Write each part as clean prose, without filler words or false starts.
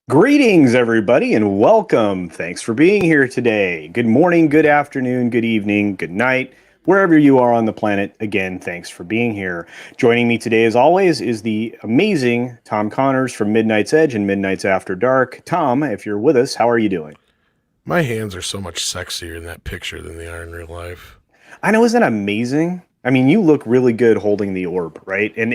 Greetings, everybody, and welcome. Thanks for being here today. Good morning, good afternoon, good evening, good night, wherever you are on the planet. Again, thanks for being here. Joining me today, as always, is the amazing Tom Connors from Midnight's Edge and Midnight's After Dark. Tom, if you're with us, how are you doing? My hands are so much sexier in that picture than they are in real life. I know, isn't that amazing? I mean, you look really good holding the orb, right? And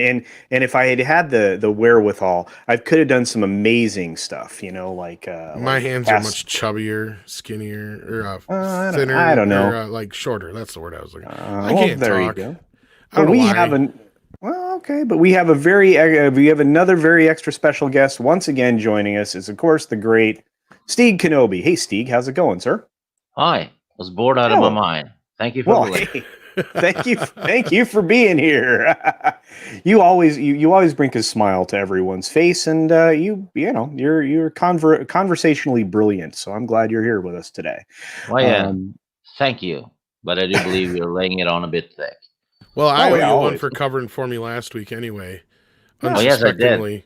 if I had the wherewithal, I could have done some amazing stuff, like my hands are much chubbier, skinnier, or thinner. I don't know, or, like shorter. That's the word I was looking. I can't there talk. You go. But we have we have another very extra special guest once again joining us. Is of course the great Stieg Kenobi. Hey, Stieg, how's it going, sir? Hi, I was bored out of my mind. Thank you for thank you for being here. You always bring a smile to everyone's face, and you're conversationally brilliant. So I'm glad you're here with us today. Well, yeah, thank you, but I do believe you're laying it on a bit thick. Well, I owe you one for covering for me last week, anyway. Oh, yes, I did.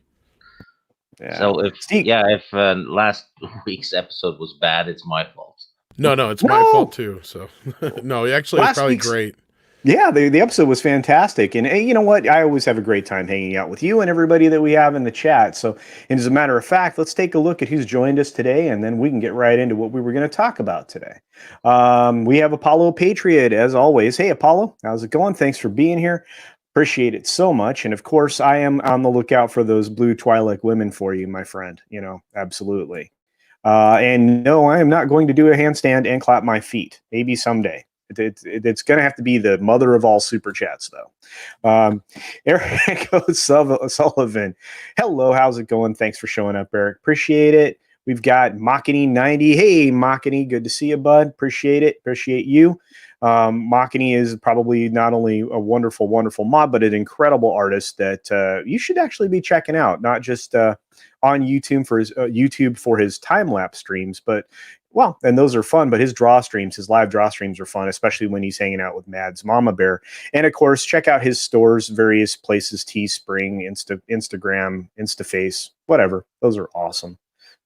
Yeah. So if last week's episode was bad, it's my fault. No, it's my fault too. So no, actually, it's probably great. Yeah, the episode was fantastic, and you know what? I always have a great time hanging out with you and everybody that we have in the chat. So, and as a matter of fact, let's take a look at who's joined us today, and then we can get right into what we were going to talk about today. We have Apollo Patriot, as always. Hey, Apollo, how's it going? Thanks for being here. Appreciate it so much. And of course, I am on the lookout for those blue Twi'lek women for you, my friend. Absolutely. And no, I am not going to do a handstand and clap my feet. Maybe someday. It's going to have to be the mother of all super chats, though. Eric Sullivan. Hello, how's it going? Thanks for showing up, Eric. Appreciate it. We've got Machiny90. Hey, Machiny, good to see you, bud. Appreciate it. Appreciate you. Machiny is probably not only a wonderful, wonderful mod, but an incredible artist that you should actually be checking out, not just on YouTube for his time-lapse streams, but and those are fun, but his live draw streams are fun, especially when he's hanging out with Mads Mama Bear. And of course, check out his stores, various places, Teespring, Instagram, Instaface, whatever. Those are awesome.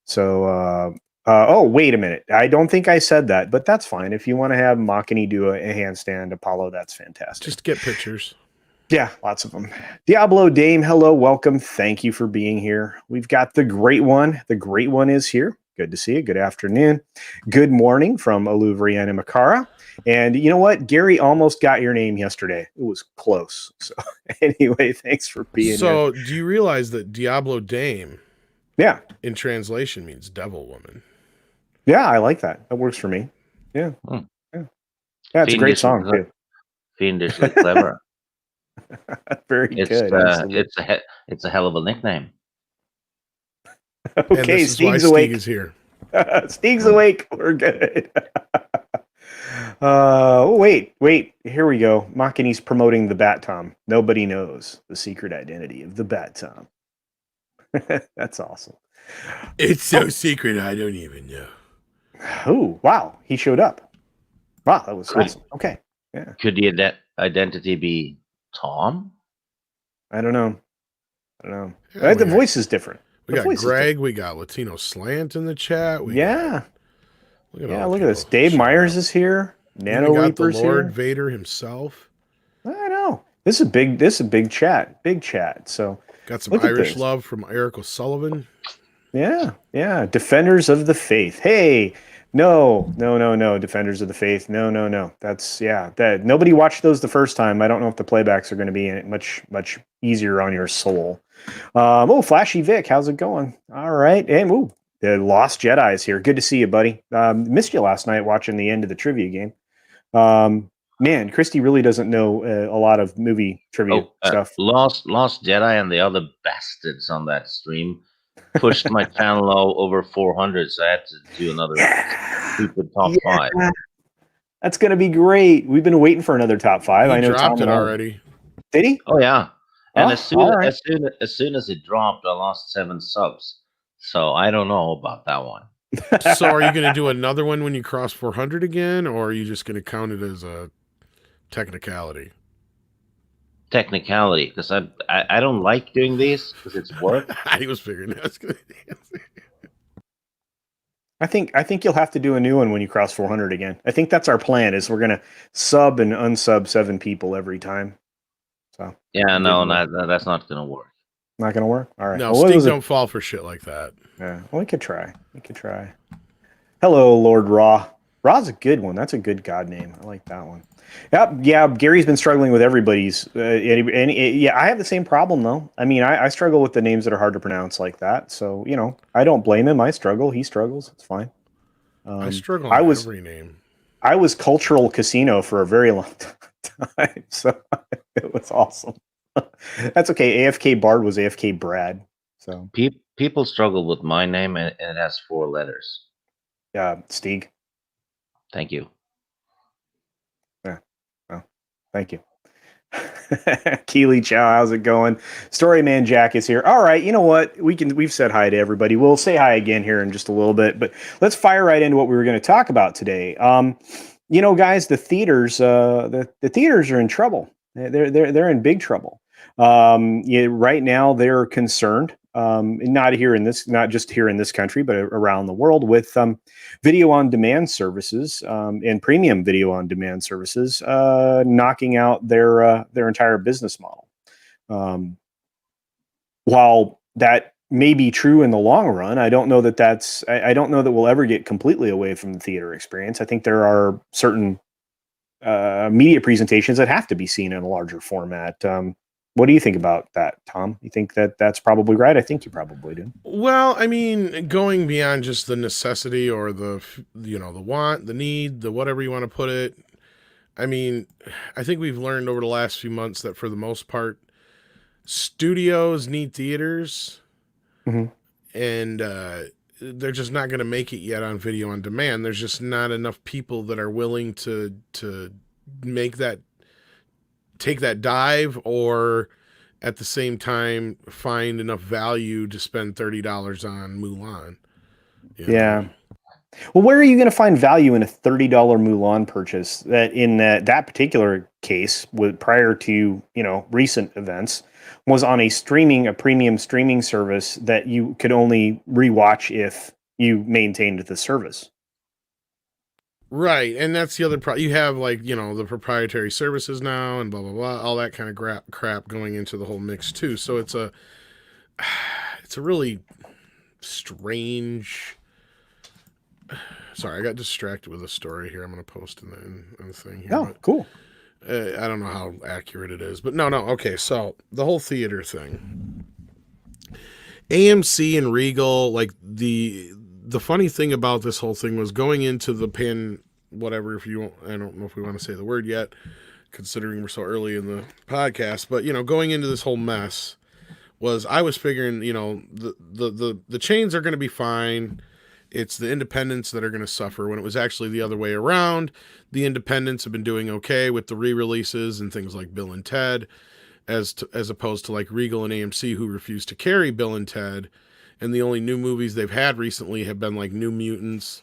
So, wait a minute. I don't think I said that, but that's fine. If you want to have Machiny do a handstand, Apollo, that's fantastic. Just get pictures. Yeah, lots of them. Diablo Dame, hello, welcome. Thank you for being here. We've got the great one. The great one is here. Good to see you. Good afternoon. Good morning from Aluvriana Makara. And you know what? Gary almost got your name yesterday. It was close. So anyway, thanks for being here. So do you realize that Diablo Dame in translation means devil woman? Yeah, I like that. That works for me. Yeah. Yeah, it's a great song too. Fiendishly clever. Very good. It's a hell of a nickname. Okay, Stieg's awake. Is here. Stieg's awake. We're good. Wait. Here we go. Machiny's promoting the Bat Tom. Nobody knows the secret identity of the Bat Tom. That's awesome. It's so secret, I don't even know. Oh, wow. He showed up. Wow, that was awesome. Okay. Yeah. Could the identity be Tom? I don't know. The voice is different. We got Greg. We got Latino Slant in the chat. Look at this. Dave Myers is here. Nano Reaper's here. The Lord Vader himself. I know. This is a big chat. Big chat. So got some Irish love from Eric O'Sullivan. Yeah. Defenders of the Faith. Hey, no. Defenders of the Faith. No. That's that nobody watched those the first time. I don't know if the playbacks are going to be much easier on your soul. Flashy Vic, how's it going? All right. And the Lost Jedi is here. Good to see you, buddy. Missed you last night watching the end of the trivia game. Man, Christy really doesn't know a lot of movie trivia stuff. Lost Jedi and the other bastards on that stream pushed my channel over 400, so I had to do another stupid top 5. That's gonna be great. We've been waiting for another top 5. I know dropped Tom it already. Did he? Oh yeah. And as soon as it dropped, I lost 7 subs. So I don't know about that one. So are you going to do another one when you cross 400 again, or are you just going to count it as a technicality? Technicality, because I don't like doing these because it's work. I was figuring that's going to be the answer. I think you'll have to do a new one when you cross 400 again. I think that's our plan. Is we're gonna sub and unsub 7 people every time. So yeah, no, that's not gonna work. Not gonna work. All right. No, Sting don't fall for shit like that. Yeah, well, we could try. Hello, Lord Raw. Raw's a good one. That's a good god name. I like that one. Yep. Yeah. Gary's been struggling with everybody's. Yeah, I have the same problem though. I mean, I struggle with the names that are hard to pronounce like that. So I don't blame him. I struggle. He struggles. It's fine. I struggle with every name. I was CultureCasino for a very long time, so it was awesome. That's okay. AFK Bard was AFK Brad. So people struggle with my name, and it has 4 letters. Yeah, Stieg. Thank you. Yeah. Well, thank you. Keely Chow, how's it going? Storyman Jack is here. All right, you know what? We've said hi to everybody. We'll say hi again here in just a little bit, but let's fire right into what we were going to talk about today. Guys, the theaters, the theaters are in trouble. They're in big trouble. Right now they're concerned, not just here in this country, but around the world, with video on demand services and premium video on demand services knocking out their entire business model. While that may be true in the long run, I don't know that I don't know that we'll ever get completely away from the theater experience. I think there are certain media presentations that have to be seen in a larger format. What do you think about that, Tom? You think that that's probably right? I think you probably do. Well, I mean, going beyond just the necessity or the want, the need, the whatever you want to put it. I mean, I think we've learned over the last few months that for the most part, studios need theaters, and they're just not going to make it yet on video on demand. There's just not enough people that are willing to take that dive, or at the same time find enough value to spend $30 on Mulan. Yeah. Well, where are you going to find value in a $30 Mulan purchase that in that particular case, prior to recent events, was on a premium streaming service that you could only rewatch if you maintained the service? Right, and that's the other problem. You have the proprietary services now and blah blah blah, all that kind of crap going into the whole mix too. So it's a really strange. Sorry, I got distracted with a story here. I'm going to post in the thing here. Oh, cool. I don't know how accurate it is, but no. Okay, so the whole theater thing, AMC and Regal, the funny thing about this whole thing was going into the whatever, I don't know if we want to say the word yet, considering we're so early in the podcast, but going into this whole mess I was figuring, the chains are going to be fine. It's the independents that are going to suffer, when it was actually the other way around. The independents have been doing okay with the re-releases and things like Bill and Ted, as opposed to like Regal and AMC, who refuse to carry Bill and Ted. And the only new movies they've had recently have been like New Mutants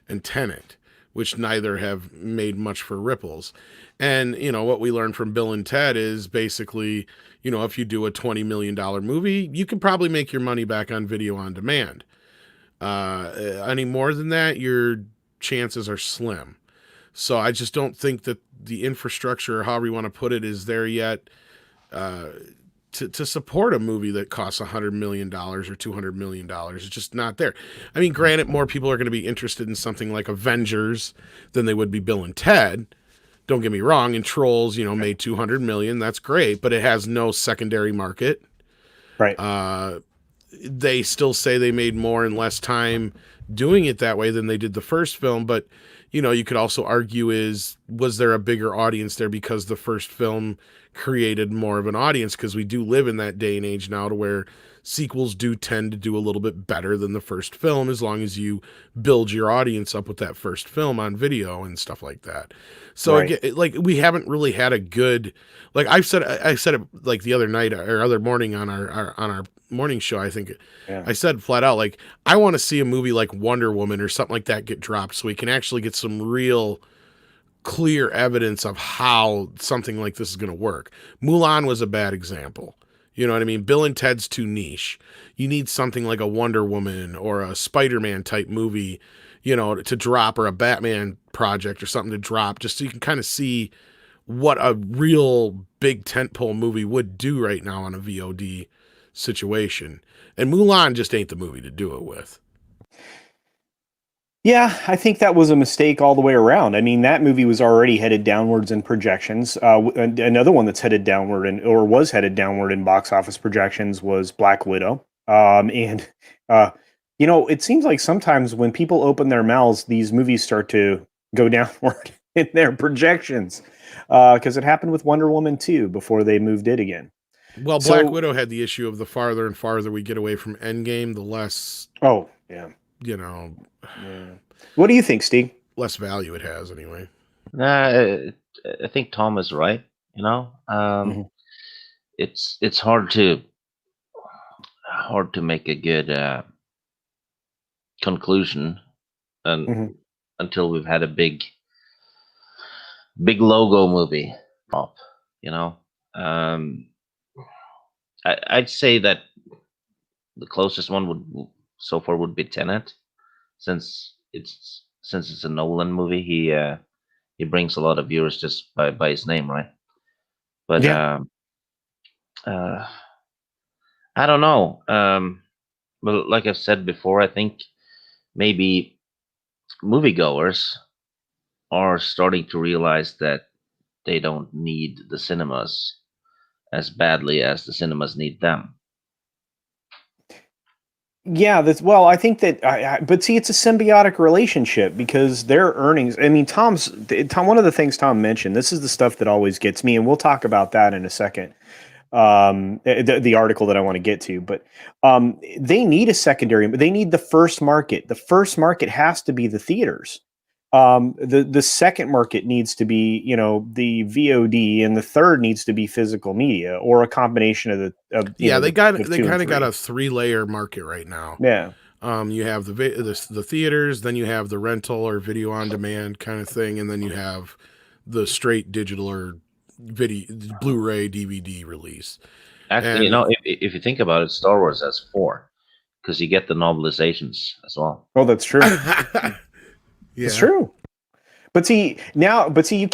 and Tenet, which neither have made much for ripples. And, what we learned from Bill and Ted is basically, if you do a $20 million movie, you can probably make your money back on video on demand. Any more than that, your chances are slim. So I just don't think that the infrastructure, or however you want to put it, is there yet to support a movie that costs $100 million or $200 million. It's just not there. I mean, granted, more people are going to be interested in something like Avengers than they would be Bill and Ted. Don't get me wrong. And Trolls, made $200 million. That's great, but it has no secondary market. Right. They still say they made more in less time doing it that way than they did the first film. But, you know, you could also argue was there a bigger audience there because the first film created more of an audience? Because we do live in that day and age now to where sequels do tend to do a little bit better than the first film, as long as you build your audience up with that first film on video and stuff like that. So Right. again, like, we haven't really had a good, like I said it like the other night or other morning on our morning show. I think Yeah. I said flat out, like, I want to see a movie like Wonder Woman or something like that get dropped so we can actually get some real clear evidence of how something like this is going to work. Mulan was a bad example. You know what I mean? Bill and Ted's too niche. You need something like a Wonder Woman or a Spider-Man type movie, you know, to drop, or a Batman project or something to drop, just so you can kind of see what a real big tentpole movie would do right now on a VOD situation. And Mulan just ain't the movie to do it with. Yeah, I think that was a mistake all the way around. I mean, that movie was already headed downwards in projections. Another one that's headed downward or was headed downward in box office projections was Black Widow. And you know, it seems like sometimes when people open their mouths, these movies start to go downward in their projections. Because it happened with Wonder Woman 2 before they moved it again. Well, Black Widow had the issue of the farther and farther we get away from Endgame, the less. Oh, yeah. You know, yeah. What do you think, Steve? Less value it has, anyway. I think Tom is right. You know, it's hard to make a good conclusion, and until we've had a big logo movie pop. You know, I'd say that the closest one would be Tenet, since it's a Nolan movie. He brings a lot of viewers just by his name, right? But Yeah. I don't know. But like I've said before, I think maybe moviegoers are starting to realize that they don't need the cinemas as badly as the cinemas need them. Yeah, well, I think that, but see, it's a symbiotic relationship because their earnings. I mean, Tom. One of the things Tom mentioned. This is the stuff that always gets me, and we'll talk about that in a second. The article that I want to get to, but they need a secondary. They need the first market. The first market has to be the theaters. The second market needs to be, you know, the VOD, and the third needs to be physical media, or a combination of the. They kind of got a 3-layer market right now. Yeah. You have the theaters, then you have the rental or video on demand kind of thing, and then you have the straight digital or video, Blu-ray, DVD release. Actually, you know, if you think about it, Star Wars has 4, because you get the novelizations as well. Oh, that's true. Yeah. It's true. But see, you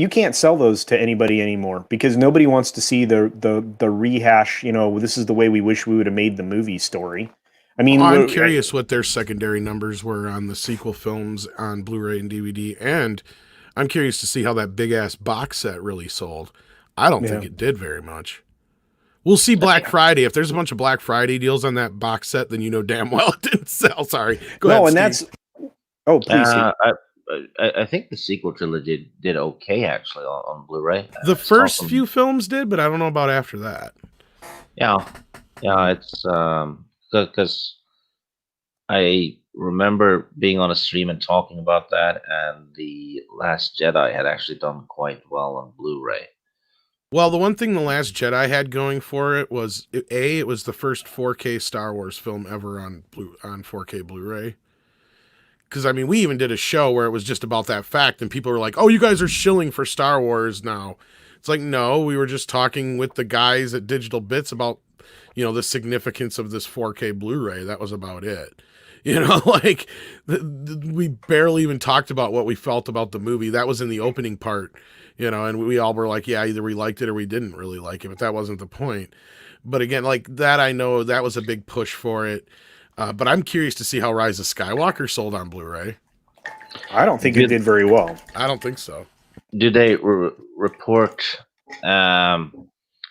can't sell those to anybody anymore, because nobody wants to see the rehash, you know, this is the way we wish we would have made the movie story. I mean, I'm curious what their secondary numbers were on the sequel films on Blu-ray and DVD, and I'm curious to see how that big ass box set really sold. I don't think it did very much. We'll see Black Friday. If there's a bunch of Black Friday deals on that box set, then you know damn well it didn't sell. Sorry. Go ahead, and Steve. Oh, please. I think the sequel trilogy did okay, actually, on Blu-ray. The first few films did, but I don't know about after that. Yeah, it's because I remember being on a stream and talking about that, and The Last Jedi had actually done quite well on Blu-ray. Well, the one thing The Last Jedi had going for it was, it was the first 4K Star Wars film ever on 4K Blu-ray. Because, I mean, we even did a show where it was just about that fact, and people were like, oh, you guys are shilling for Star Wars now. It's like, no, we were just talking with the guys at Digital Bits about, you know, the significance of this 4K Blu-ray. That was about it. You know, like, we barely even talked about what we felt about the movie. That was in the opening part, you know, and we all were like, yeah, either we liked it or we didn't really like it, but that wasn't the point. But again, like, that, I know that was a big push for it. But I'm curious to see how Rise of Skywalker sold on Blu-ray. I don't think it did very well. I don't think so. Do they report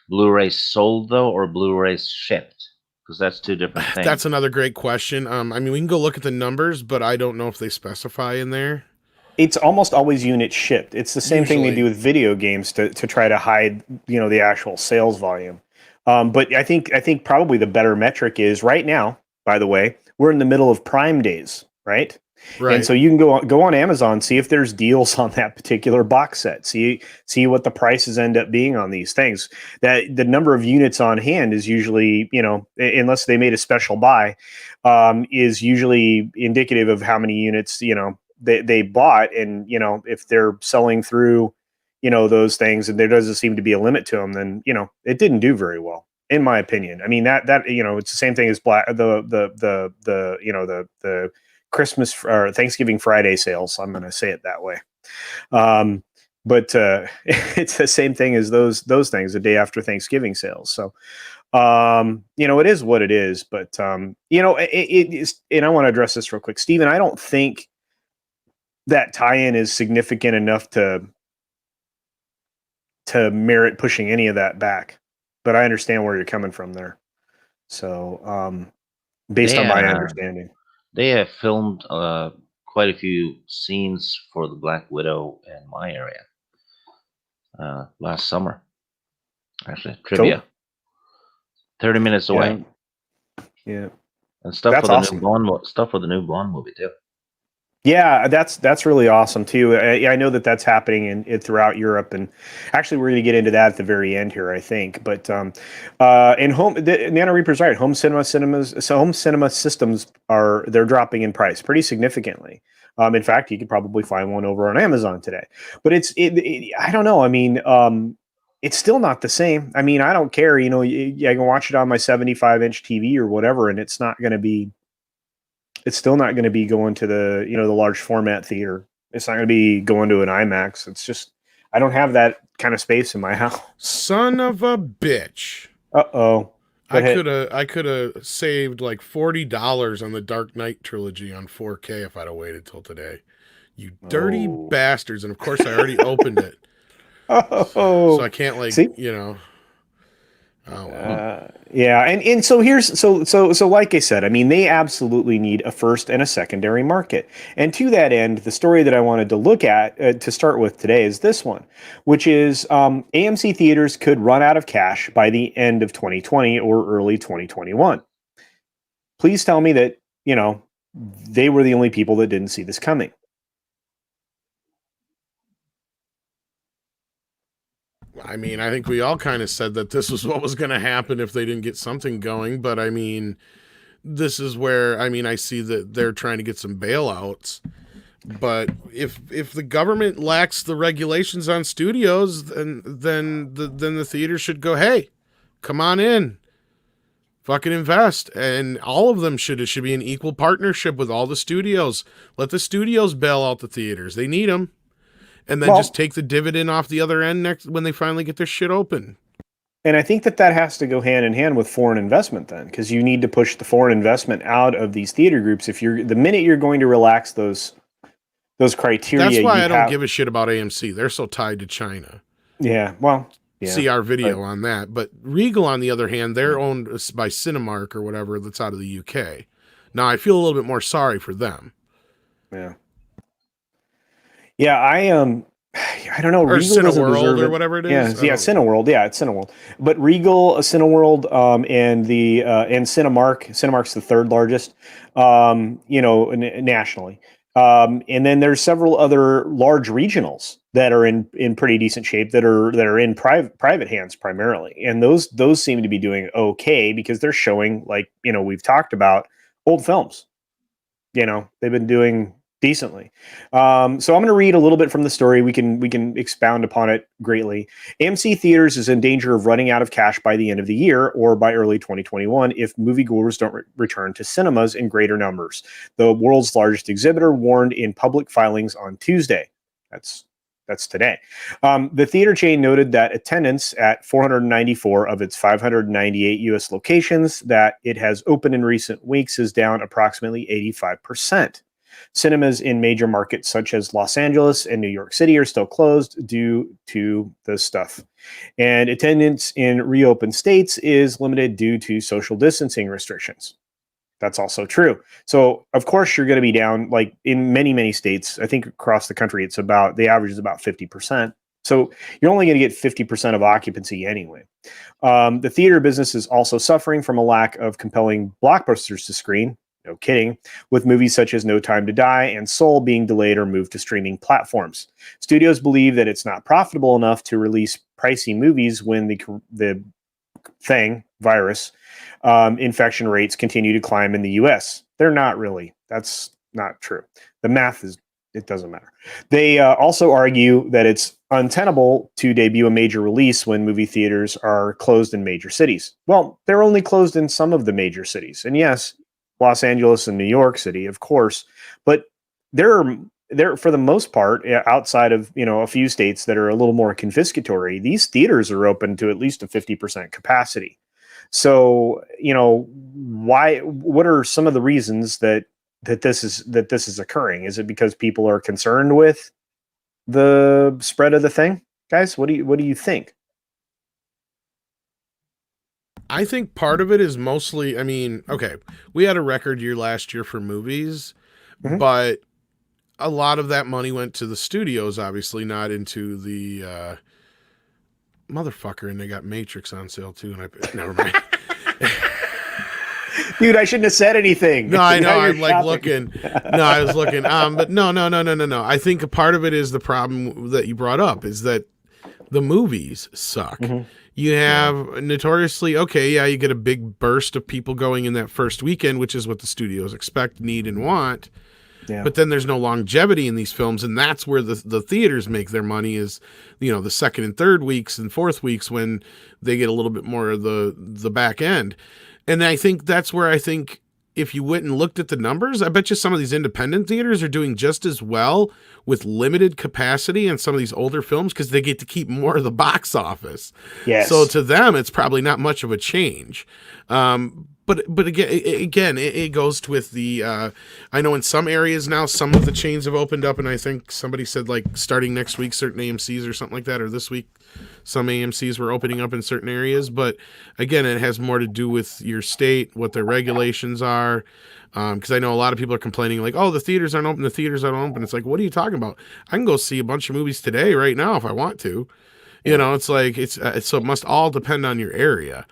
Blu-rays sold, though, or Blu-rays shipped? Because that's two different things. That's another great question. I mean, we can go look at the numbers, but I don't know if they specify in there. It's almost always unit shipped. It's the same thing they do Usually. with video games to try to hide, the actual sales volume. But I think probably the better metric is right now. By the way, we're in the middle of Prime Days, right? Right. And so you can go on Amazon, see if there's deals on that particular box set. See what the prices end up being on these things. That the number of units on hand is usually, unless they made a special buy, is usually indicative of how many units, they bought. And, if they're selling through, those things and there doesn't seem to be a limit to them, then, it didn't do very well, in my opinion. I mean, that it's the same thing as the Christmas or Thanksgiving Friday sales. I'm going to say it that way. But it's the same thing as those things, the day after Thanksgiving sales. So, it is what it is. But, it is, and I want to address this real quick, Steven. I don't think that tie-in is significant enough to merit pushing any of that back. But I understand where you're coming from there. So, based on my understanding. They have filmed quite a few scenes for the Black Widow in my area last summer. Actually, trivia. Cool. 30 minutes away. Yeah. And stuff That's for the awesome. new Blonde movie too. Yeah, that's really awesome too. I know that's happening in throughout Europe, and actually we're going to get into that at the very end here, I think. But Nano Reaper's right. Home cinema systems they're dropping in price pretty significantly. In fact, you could probably find one over on Amazon today. But I don't know. I mean, it's still not the same. I mean, I don't care. I can watch it on my 75-inch TV or whatever, and it's still not going to be going to the the large format theater. It's not going to be going to an IMAX. It's just I don't have that kind of space in my house. Son of a bitch. Uh-oh. I could have saved like $40 on the Dark Knight trilogy on 4K if I'd have waited till today. You dirty bastards. And of course I already opened it. Oh. So I can't yeah, and so here's so like I said, I mean, they absolutely need a first and a secondary market. And to that end, the story that I wanted to look at to start with today is this one, which is AMC theaters could run out of cash by the end of 2020 or early 2021. Please tell me that, they were the only people that didn't see this coming. I mean, I think we all kind of said that this was what was going to happen if they didn't get something going. But I mean, this is where, I see that they're trying to get some bailouts. But if the government lacks the regulations on studios, then the theater should go, hey, come on in, fucking invest. And all of them should be an equal partnership with all the studios. Let the studios bail out the theaters. They need them. And then just take the dividend off the other end when they finally get their shit open. And I think that has to go hand in hand with foreign investment then, because you need to push the foreign investment out of these theater groups. The minute you're going to relax those criteria. That's why I don't give a shit about AMC. They're so tied to China. Yeah, well. Yeah, see our video on that. But Regal, on the other hand, they're owned by Cinemark or whatever that's out of the UK. Now, I feel a little bit more sorry for them. Yeah. Yeah, I don't know. Or Regal Cineworld or whatever it is. Yeah, Cineworld. Yeah, it's Cineworld. But Regal, Cineworld, and Cinemark. Cinemark's the third largest, nationally. And then there's several other large regionals that are in pretty decent shape that are in private hands primarily, and those seem to be doing okay because they're showing, like we've talked about, old films. They've been doing decently. So I'm going to read a little bit from the story. We can expound upon it greatly. AMC Theaters is in danger of running out of cash by the end of the year or by early 2021 if moviegoers don't return to cinemas in greater numbers. The world's largest exhibitor warned in public filings on Tuesday. That's today. The theater chain noted that attendance at 494 of its 598 U.S. locations that it has opened in recent weeks is down approximately 85%. Cinemas in major markets such as Los Angeles and New York City are still closed due to this stuff. And attendance in reopened states is limited due to social distancing restrictions. That's also true. So, of course, you're going to be down, like in many, many states. I think across the country, the average is about 50%. So you're only going to get 50% of occupancy anyway. The theater business is also suffering from a lack of compelling blockbusters to screen. No kidding. With movies such as No Time to Die and Soul being delayed or moved to streaming platforms. Studios believe that it's not profitable enough to release pricey movies when the virus infection rates continue to climb in the US. They're not really. That's not true. The math it doesn't matter. They also argue that it's untenable to debut a major release when movie theaters are closed in major cities. Well, they're only closed in some of the major cities. And yes, Los Angeles and New York City, of course, but they're for the most part, outside of a few states that are a little more confiscatory, these theaters are open to at least a 50% capacity. So, what are some of the reasons that this is occurring? Is it because people are concerned with the spread of the thing? Guys, what do you think? I think part of it is mostly, okay, we had a record year last year for movies, but a lot of that money went to the studios, obviously, not into the motherfucker, and they got Matrix on sale too, and never mind. Dude, I shouldn't have said anything. No, I know. I'm like looking. No, I was looking. But no. I think a part of it is the problem that you brought up is that the movies suck. You have notoriously, you get a big burst of people going in that first weekend, which is what the studios expect, need, and want. Yeah. But then there's no longevity in these films, and that's where the theaters make their money is, the second and third weeks and fourth weeks when they get a little bit more of the back end. And I think that's where if you went and looked at the numbers, I bet you some of these independent theaters are doing just as well with limited capacity in some of these older films because they get to keep more of the box office. Yes. So to them, it's probably not much of a change. But again, it goes with the. I know in some areas now, some of the chains have opened up, and I think somebody said like starting next week, certain AMCs or something like that, or this week, some AMCs were opening up in certain areas. But again, it has more to do with your state, what their regulations are. Because I know a lot of people are complaining like, oh, the theaters aren't open, It's like, what are you talking about? I can go see a bunch of movies today, right now, if I want to. It's like so it must all depend on your area.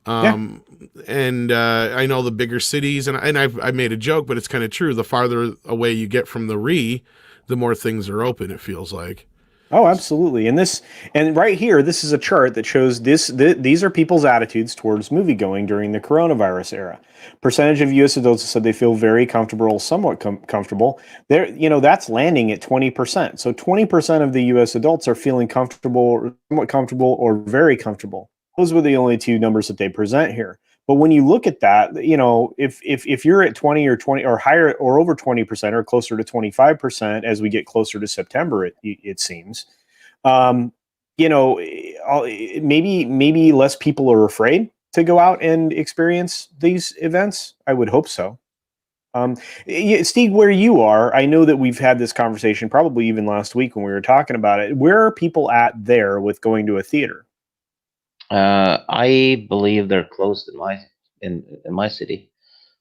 And I know the bigger cities, and I made a joke, but it's kind of true. The farther away you get from the more things are open, it feels like. Oh, absolutely. And right here, this is a chart that shows these are people's attitudes towards movie going during the coronavirus era. Percentage of U.S. adults said they feel very comfortable, somewhat comfortable. That's landing at 20%. So 20% of the U.S. adults are feeling comfortable, somewhat comfortable, or very comfortable. Those were the only two numbers that they present here. But when you look at that, if you're at 20 or higher or over 20% or closer to 25% as we get closer to September, it seems, maybe less people are afraid to go out and experience these events. I would hope so. Steve, where you are, I know that we've had this conversation probably even last week when we were talking about it. Where are people at there with going to a theater? I believe they're closed in my city.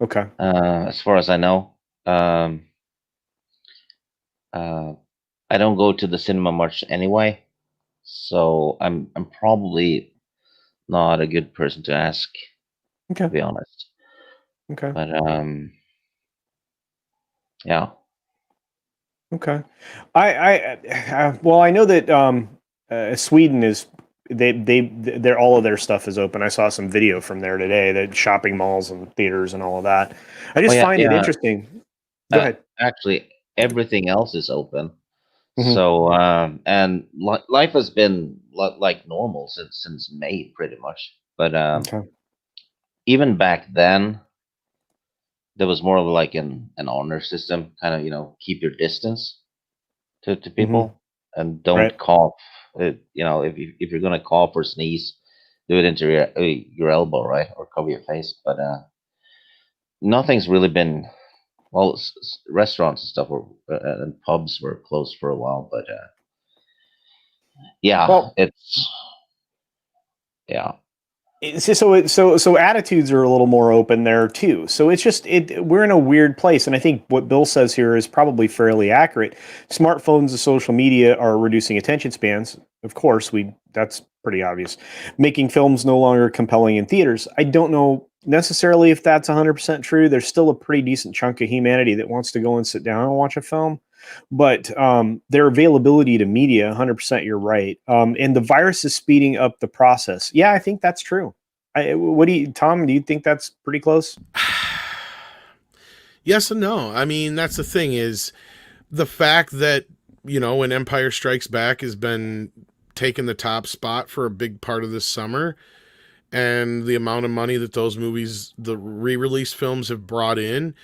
Okay. As far as I know, I don't go to the cinema much anyway, so I'm probably not a good person to ask. Okay. To be honest. Okay. But yeah. Okay. I know that Sweden is. They're all of their stuff is open. I saw some video from there today, that shopping malls and theaters and all of that. I just find it interesting. Go ahead. Actually, everything else is open. So and life has been like normal since May pretty much. But even back then, there was more of like an honor system, kind of keep your distance to people and don't cough. If you're gonna cough or sneeze, do it into your elbow, right, or cover your face. But nothing's really been Well, restaurants and stuff were and pubs were closed for a while, but yeah, Well, it's yeah. So attitudes are a little more open there too. So it's just we're in a weird place, and I think what Bill says here is probably fairly accurate. Smartphones and social media are reducing attention spans. Of course, we that's pretty obvious. Making films no longer compelling in theaters. I don't know necessarily if that's 100% true. There's still a pretty decent chunk of humanity that wants to go and sit down and watch a film. But their availability to media, 100%, you're right. And the virus is speeding up the process. Yeah, I think that's true. What do you, Tom? Do you think that's pretty close? Yes and no. I mean, that's the thing is the fact that, when Empire Strikes Back has been taking the top spot for a big part of this summer, and the amount of money that those movies, the re-release films, have brought in.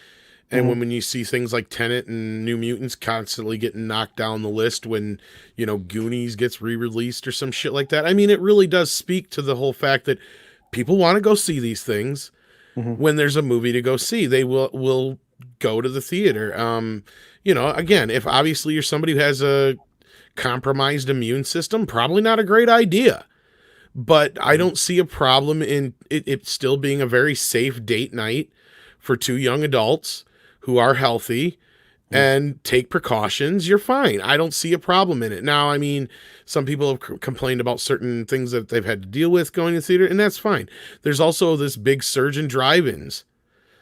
And Mhm. when you see things like Tenet and New Mutants constantly getting knocked down the list when, Goonies gets re-released or some shit like that. I mean, it really does speak to the whole fact that people want to go see these things. Mhm. When there's a movie to go see, they will go to the theater. Again, if obviously you're somebody who has a compromised immune system, probably not a great idea. But I Mhm. don't see a problem in it still being a very safe date night for two young adults who are healthy Mhm. and take precautions. You're fine. I don't see a problem in it. Now, I mean, some people have complained about certain things that they've had to deal with going to theater, and that's fine. There's also this big surge in drive-ins.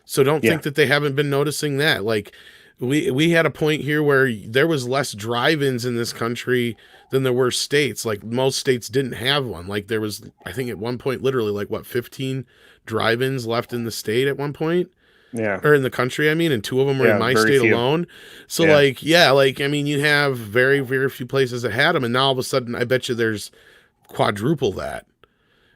So don't Yeah. think that they haven't been noticing that. Like we had a point here where there was less drive-ins in this country than there were states. Like most states didn't have one. Like there was, I think at one point, literally like 15 drive-ins left in the state at one point, Yeah. or in the country. I mean, and two of them were in Yeah. my Very state few. alone. So Yeah. like, yeah, like I mean, you have very, very few places that had them, and now all of a sudden, I bet you there's quadruple that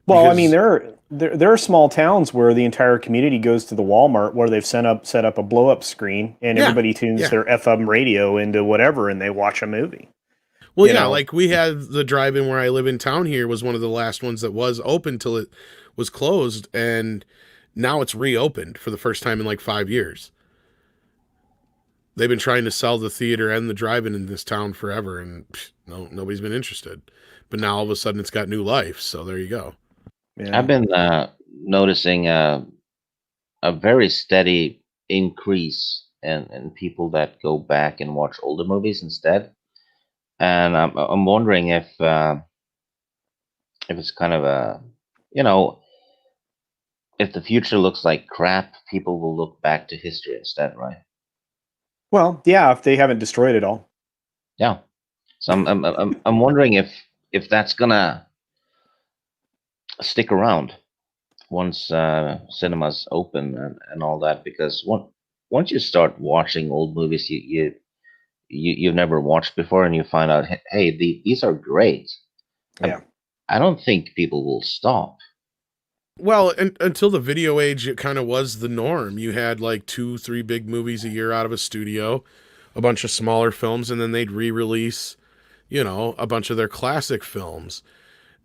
Well, I mean, because there are small towns where the entire community goes to the Walmart where they've set up a blow up screen and yeah, everybody tunes yeah. their FM radio into whatever and they watch a movie. Well, You yeah, know. like we had the drive-in where I live in town here was one of the last ones that was open till it was closed, and now it's reopened for the first time in like 5 years. They've been trying to sell the theater and the drive-in in this town forever, and no, nobody's been interested. But now all of a sudden it's got new life. So there you go. I've Yeah. been noticing a very steady increase in people that go back and watch older movies instead. And I'm wondering if it's kind of you know, if the future looks like crap, people will look back to history instead, right? Well, yeah, if they haven't destroyed it all. Yeah. So I'm wondering if that's gonna stick around once cinemas open and all that, because once you start watching old movies you've never watched before, and you find out, hey, these are great. I, Yeah. I don't think people will stop. Well, until the video age, it kind of was the norm. You had like 2, 3 big movies a year out of a studio, a bunch of smaller films, and then they'd re-release, a bunch of their classic films.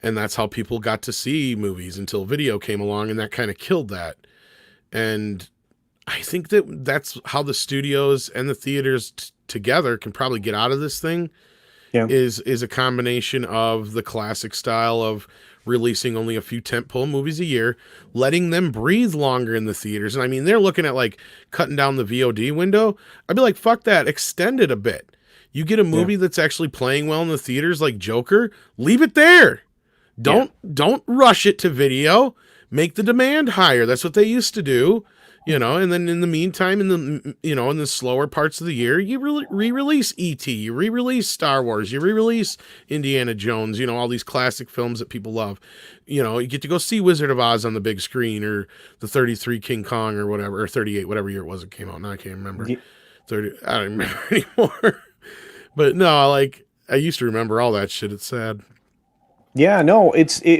And that's how people got to see movies until video came along, and that kind of killed that. And I think that that's how the studios and the theaters together can probably get out of this thing Yeah. is a combination of the classic style of releasing only a few tentpole movies a year, letting them breathe longer in the theaters. And I mean, they're looking at like cutting down the VOD window. I'd be like, fuck that, extend it a bit. You get a Yeah. movie that's actually playing well in the theaters like Joker, leave it there. Yeah. Don't rush it to video. Make the demand higher. That's what they used to do, And then in the meantime, in the slower parts of the year, you re-release E.T., you re-release Star Wars, you re-release Indiana Jones. All these classic films that people love. You get to go see Wizard of Oz on the big screen, or the 33 King Kong, or whatever, or 38, whatever year it was it came out. Now I can't remember. Ye- 30, I don't remember anymore. But no, like I used to remember all that shit. It's sad. Yeah, no,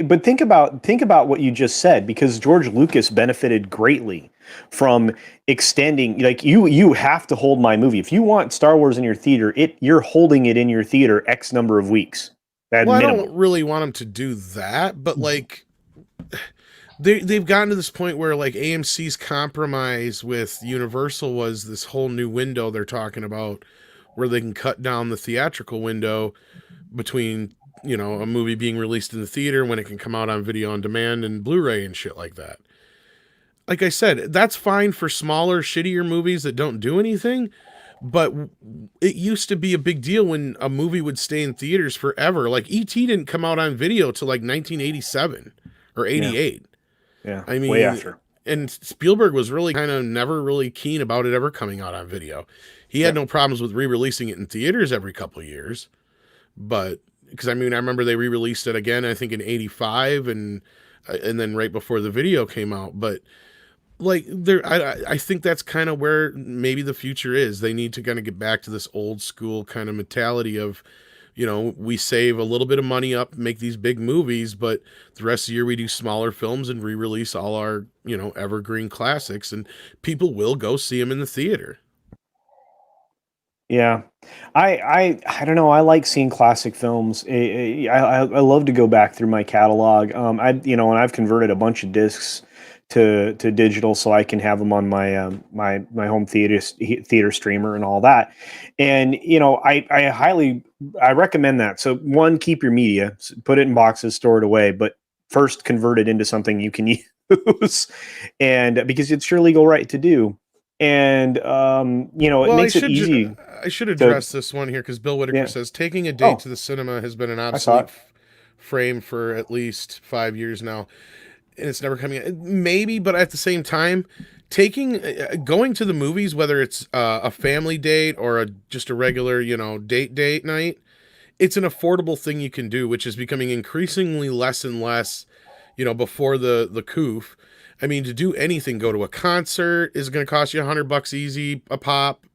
but think about what you just said because George Lucas benefited greatly from extending like you have to hold my movie. If you want Star Wars in your theater, you're holding it in your theater X number of weeks at Well, I don't minimum. really want him to do that, but like they've gotten to this point where like AMC's compromise with Universal was this whole new window they're talking about, where they can cut down the theatrical window between, you know, a movie being released in the theater when it can come out on video on demand and Blu-ray and shit like that. Like I said, that's fine for smaller, shittier movies that don't do anything, but it used to be a big deal when a movie would stay in theaters forever. Like E.T. didn't come out on video till like 1987 or 88. Yeah, I mean, way after. And Spielberg was really kind of never really keen about it ever coming out on video. He had no problems with re-releasing it in theaters every couple of years, but because I mean, I remember they re-released it again, I think in '85, and then right before the video came out. But like, I think that's kind of where maybe the future is. They need to kind of get back to this old school kind of mentality of, you know, we save a little bit of money up, make these big movies, but the rest of the year we do smaller films and re-release all our, you know, evergreen classics, and people will go see them in the theater. Yeah, I don't know. I like seeing classic films. I love to go back through my catalog. And I've converted a bunch of discs to digital so I can have them on my home theater streamer and all that. And I recommend that. So one, keep your media, put it in boxes, store it away, but first convert it into something you can use, and because it's your legal right to do. And it makes it easy. I should address this one here because Bill Whitaker says taking a date to the cinema has been an obsolete frame for at least 5 years now, and it's never coming. Maybe, but at the same time, going to the movies, whether it's a family date or just a regular date night, it's an affordable thing you can do, which is becoming increasingly less and less. Before the coof. I mean, to do anything, go to a concert is going to cost you $100 easy a pop.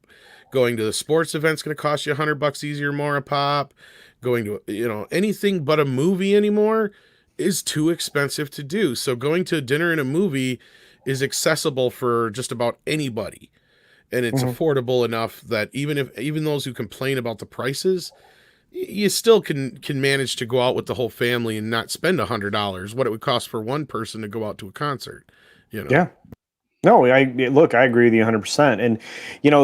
Going to the sports event's going to cost you $100 easy or more a pop. Going to, anything but a movie anymore is too expensive to do. So going to a dinner and a movie is accessible for just about anybody. And it's affordable enough that even those who complain about the prices, you still can manage to go out with the whole family and not spend $100, what it would cost for one person to go out to a concert. Yeah. No, I agree with you 100%. And,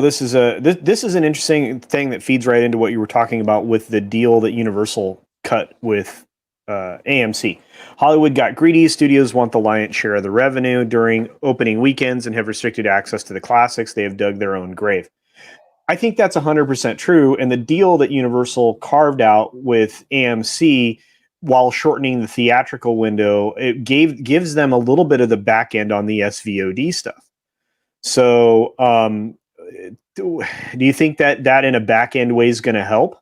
this is an interesting thing that feeds right into what you were talking about with the deal that Universal cut with AMC. Hollywood got greedy. Studios want the lion's share of the revenue during opening weekends and have restricted access to the classics. They have dug their own grave. I think that's 100% true. And the deal that Universal carved out with AMC, while shortening the theatrical window, it gives them a little bit of the back end on the SVOD stuff. So, do you think that in a back end way is going to help?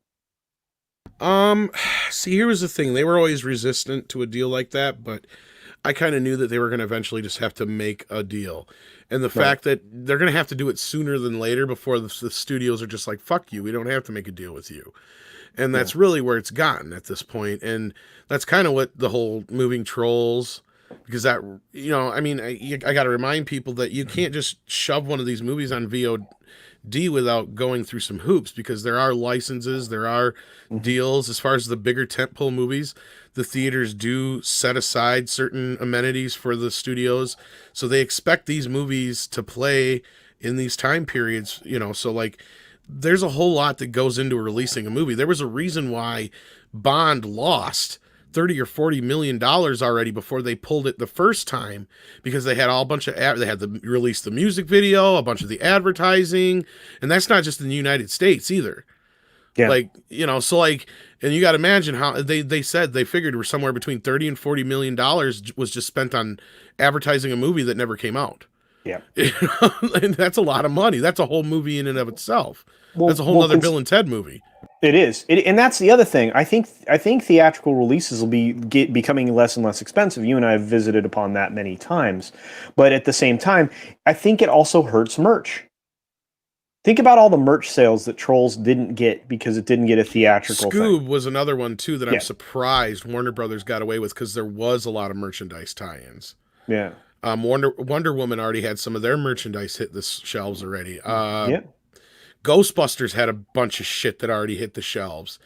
See, here was the thing. They were always resistant to a deal like that, but I kind of knew that they were going to eventually just have to make a deal. And the fact that they're going to have to do it sooner than later before the studios are just like, fuck you, we don't have to make a deal with you. And that's really where it's gotten at this point. And that's kind of what the whole moving trolls, because that, I got to remind people that you can't just shove one of these movies on VOD without going through some hoops, because there are licenses, there are deals. As far as the bigger tentpole movies, the theaters do set aside certain amenities for the studios. So they expect these movies to play in these time periods, so like, there's a whole lot that goes into releasing a movie. There was a reason why Bond lost $30 or $40 million already before they pulled it the first time, because they had all a bunch of they had to release the music video, a bunch of the advertising, and that's not just in the United States either. Yeah. So like, and you got to imagine how they said they figured we're somewhere between $30 and $40 million was just spent on advertising a movie that never came out. Yeah. And that's a lot of money. That's a whole movie in and of itself. That's a whole other Bill and Ted movie. It is. And that's the other thing. I think theatrical releases will be becoming less and less expensive. You and I have visited upon that many times. But at the same time, I think it also hurts merch. Think about all the merch sales that Trolls didn't get because it didn't get a theatrical Scoob thing. Was another one, too, that I'm surprised Warner Brothers got away with, because there was a lot of merchandise tie-ins. Yeah. Wonder Woman already had some of their merchandise hit the shelves already. Ghostbusters had a bunch of shit that already hit the shelves,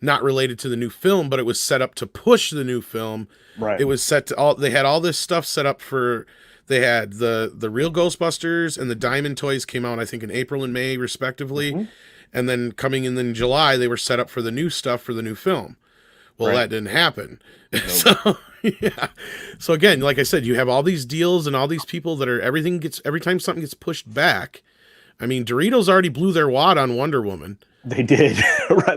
not related to the new film, but it was set up to push the new film. Right. It was set to all. They had all this stuff set up for. They had the real Ghostbusters and the Diamond toys came out, I think, in April and May, respectively. And then coming in July, they were set up for the new stuff for the new film. Well, that didn't happen. Nope. So, yeah. So again, like I said, you have all these deals and all these people that are every time something gets pushed back. I mean, Doritos already blew their wad on Wonder Woman. They did.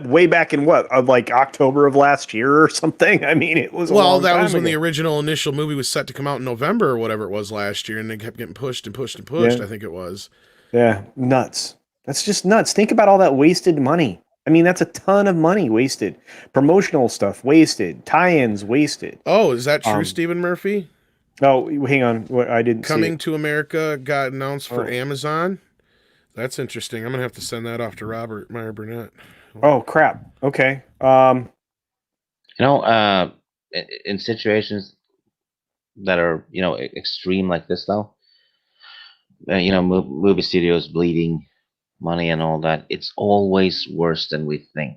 Way back in like October of last year or something. I mean, it was a long that time was when ago. the original initial movie was set to come out in November or whatever it was last year, and they kept getting pushed and pushed and pushed, I think it was. Yeah, nuts. That's just nuts. Think about all that wasted money. I mean, that's a ton of money wasted. Promotional stuff wasted. Tie-ins wasted. Oh, is that true, Stephen Murphy? Oh, hang on. What I didn't Coming see to America got announced for Amazon. That's interesting. I'm gonna have to send that off to Robert Meyer Burnett. Oh crap. Okay. You know, in situations that are extreme like this, though, movie studios bleeding money and all that, it's always worse than we think.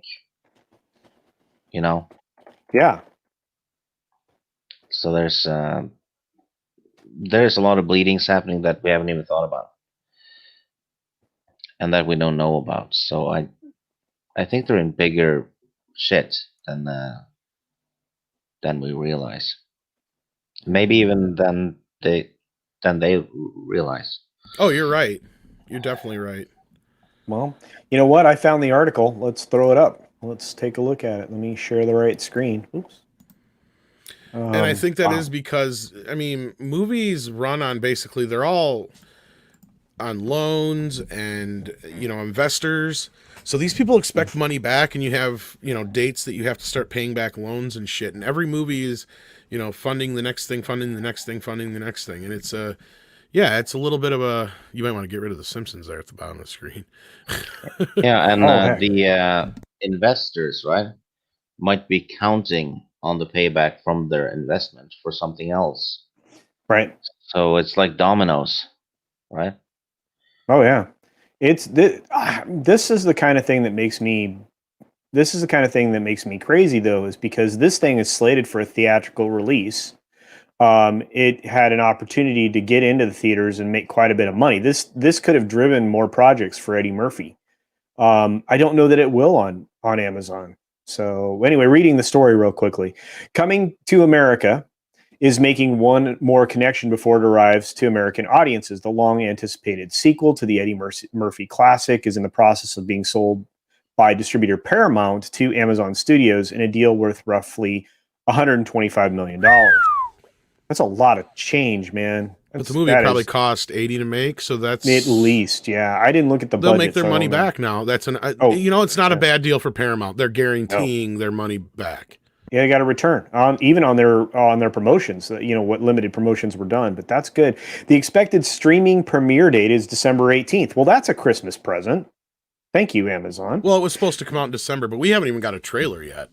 Yeah. So there's a lot of bleedings happening that we haven't even thought about, and that we don't know about. So I think they're in bigger shit than we realize. Maybe even than they realize. Oh, you're right. You're definitely right. Well, you know what? I found the article. Let's throw it up. Let's take a look at it. Let me share the right screen. Oops. And I think that is because, I mean, movies run on basically, they're all on loans and, investors. So these people expect money back, and you have, dates that you have to start paying back loans and shit. And every movie is, funding the next thing, funding the next thing, funding the next thing. And it's it's a little bit of a, you might want to get rid of the Simpsons there at the bottom of the screen. Yeah, and the investors, right, might be counting on the payback from their investment for something else. Right. So it's like dominoes, right? Oh yeah. It's this is the kind of thing that makes me crazy, though, is because this thing is slated for a theatrical release. It had an opportunity to get into the theaters and make quite a bit of money. This could have driven more projects for Eddie Murphy. I don't know that it will on Amazon. So anyway, reading the story real quickly. Coming to America is making one more connection before it arrives to American audiences. The long-anticipated sequel to the Eddie Murphy classic is in the process of being sold by distributor Paramount to Amazon Studios in a deal worth roughly $125 million. That's a lot of change, man. But the movie probably cost $80 to make, so that's at least, yeah. I didn't look at the budget. They'll make their money back now. That's it's not a bad deal for Paramount. They're guaranteeing their money back. Yeah, they got a return even on their promotions. What limited promotions were done, but that's good. The expected streaming premiere date is December 18th. Well, that's a Christmas present. Thank you, Amazon. Well, it was supposed to come out in December, but we haven't even got a trailer yet.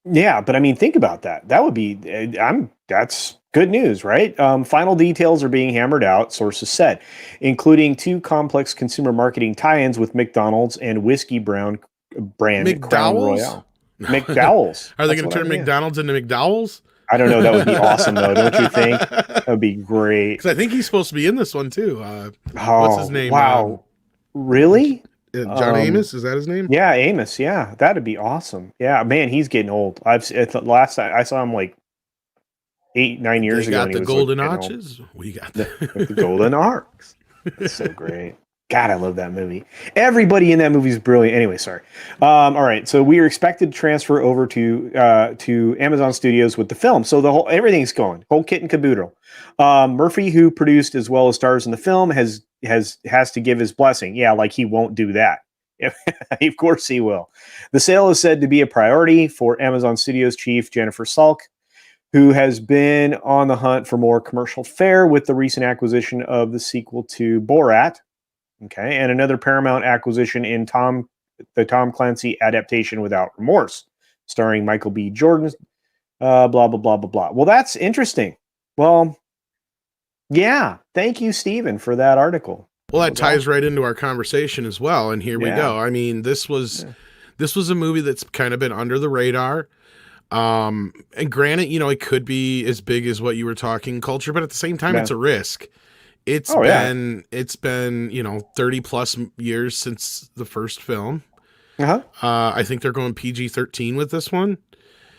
Yeah, but I mean, think about that. That would be that's good news, right? Final details are being hammered out, sources said, including 2 complex consumer marketing tie-ins with McDonald's and whiskey brand Crown Royal. McDowell's. Are they going to turn McDonald's into McDowell's? I don't know. That would be awesome, though. Don't you think? That would be great. Because I think he's supposed to be in this one, too. What's his name? Wow. Really? John Amos? Is that his name? Yeah, Amos. Yeah, that'd be awesome. Yeah, man, he's getting old. Last time I saw him like 8-9 years ago. Got the golden arches. We got the golden arcs. That's so great. God, I love that movie. Everybody in that movie is brilliant. Anyway, sorry. All right, so we are expected to transfer over to Amazon Studios with the film. So everything's going whole kit and caboodle. Murphy, who produced as well as stars in the film, has to give his blessing. Yeah, like he won't do that. Of course he will. The sale is said to be a priority for Amazon Studios chief Jennifer Salk, who has been on the hunt for more commercial fare with the recent acquisition of the sequel to Borat. Okay, and another Paramount acquisition in the Tom Clancy adaptation Without Remorse, starring Michael B. Jordan. Blah blah blah blah blah. Well, that's interesting. Well, yeah. Thank you, Stephen, for that article. Well, that ties right into our conversation as well, and here we Yeah. go. I mean, this was a movie that's kind of been under the radar. And granted, you know, it could be as big as what you were talking, Culture, but at the same time, it's a risk. It's been, you know, 30 plus years since the first film. I think they're going PG-13 with this one.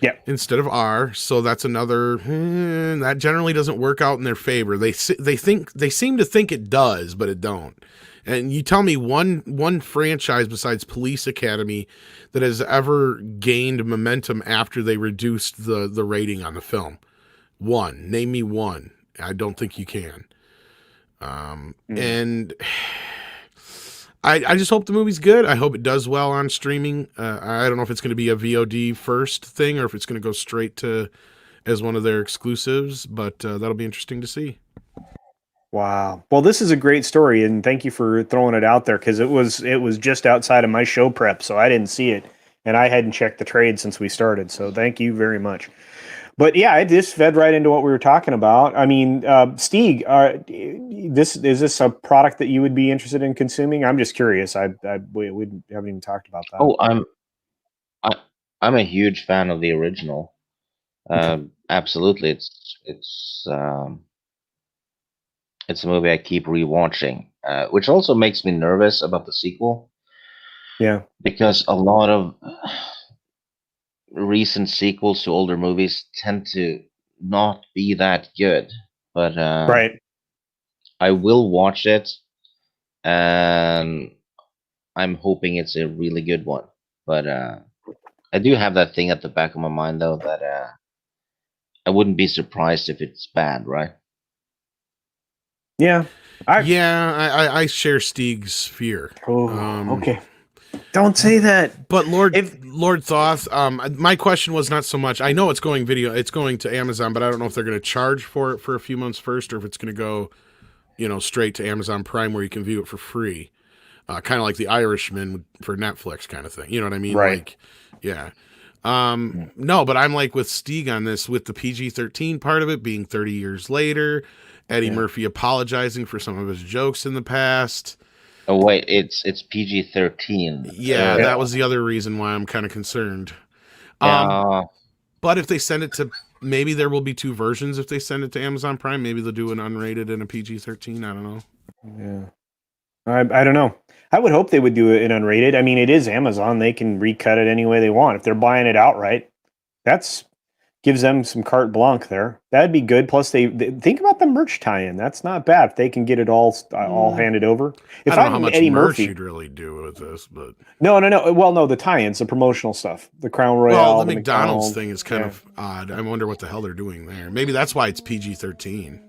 Yeah. Instead of R, so that's another that generally doesn't work out in their favor. They seem to think it does, but it don't. And you tell me one franchise besides Police Academy that has ever gained momentum after they reduced the rating on the film. One. Name me one. I don't think you can. And I just hope the movie's good. I hope it does well on streaming. I don't know if it's going to be a VOD first thing or if it's going to go straight to as one of their exclusives, but that'll be interesting to see. Wow. Well, this is a great story, and thank you for throwing it out there because it was just outside of my show prep, so I didn't see it, and I hadn't checked the trade since we started. So thank you very much. But yeah, it just fed right into what we were talking about. I mean, Stieg, is this a product that you would be interested in consuming? I'm just curious. We haven't even talked about that. Oh, I'm a huge fan of the original. Absolutely, it's a movie I keep rewatching, which also makes me nervous about the sequel. Yeah, because a lot of recent sequels to older movies tend to not be that good. But right. I will watch it, and I'm hoping it's a really good one. But I do have that thing at the back of my mind, though, that I wouldn't be surprised if it's bad, right? Yeah. I share Stieg's fear. Okay. Don't say that. But Lord Thoth, my question was not so much. I know it's going to Amazon, but I don't know if they're going to charge for it for a few months first, or if it's going to go, you know, straight to Amazon Prime where you can view it for free, kind of like The Irishman for Netflix kind of thing. You know what I mean? Right. Like, yeah. No, but I'm like with Stieg on this, with the PG-13 part of it being 30 years later, Eddie Murphy apologizing for some of his jokes in the past. Oh wait, it's PG-13. Yeah, that was the other reason why I'm kind of concerned. But if they send it to, maybe there will be two versions. If they send it to Amazon Prime, maybe they'll do an unrated and a PG-13. I don't know. Yeah, I don't know. I would hope they would do it unrated. I mean, it is Amazon; they can recut it any way they want. If they're buying it outright, that's gives them some carte blanche there. That'd be good. Plus, they think about the merch tie-in. That's not bad if they can get it all handed over. If I don't know how much Eddie merch Murphy, you'd really do with this, but no. Well, no, the tie-ins, the promotional stuff, the Crown Royale, well, the McDonald's thing is kind of odd. I wonder what the hell they're doing there. Maybe that's why it's PG-13.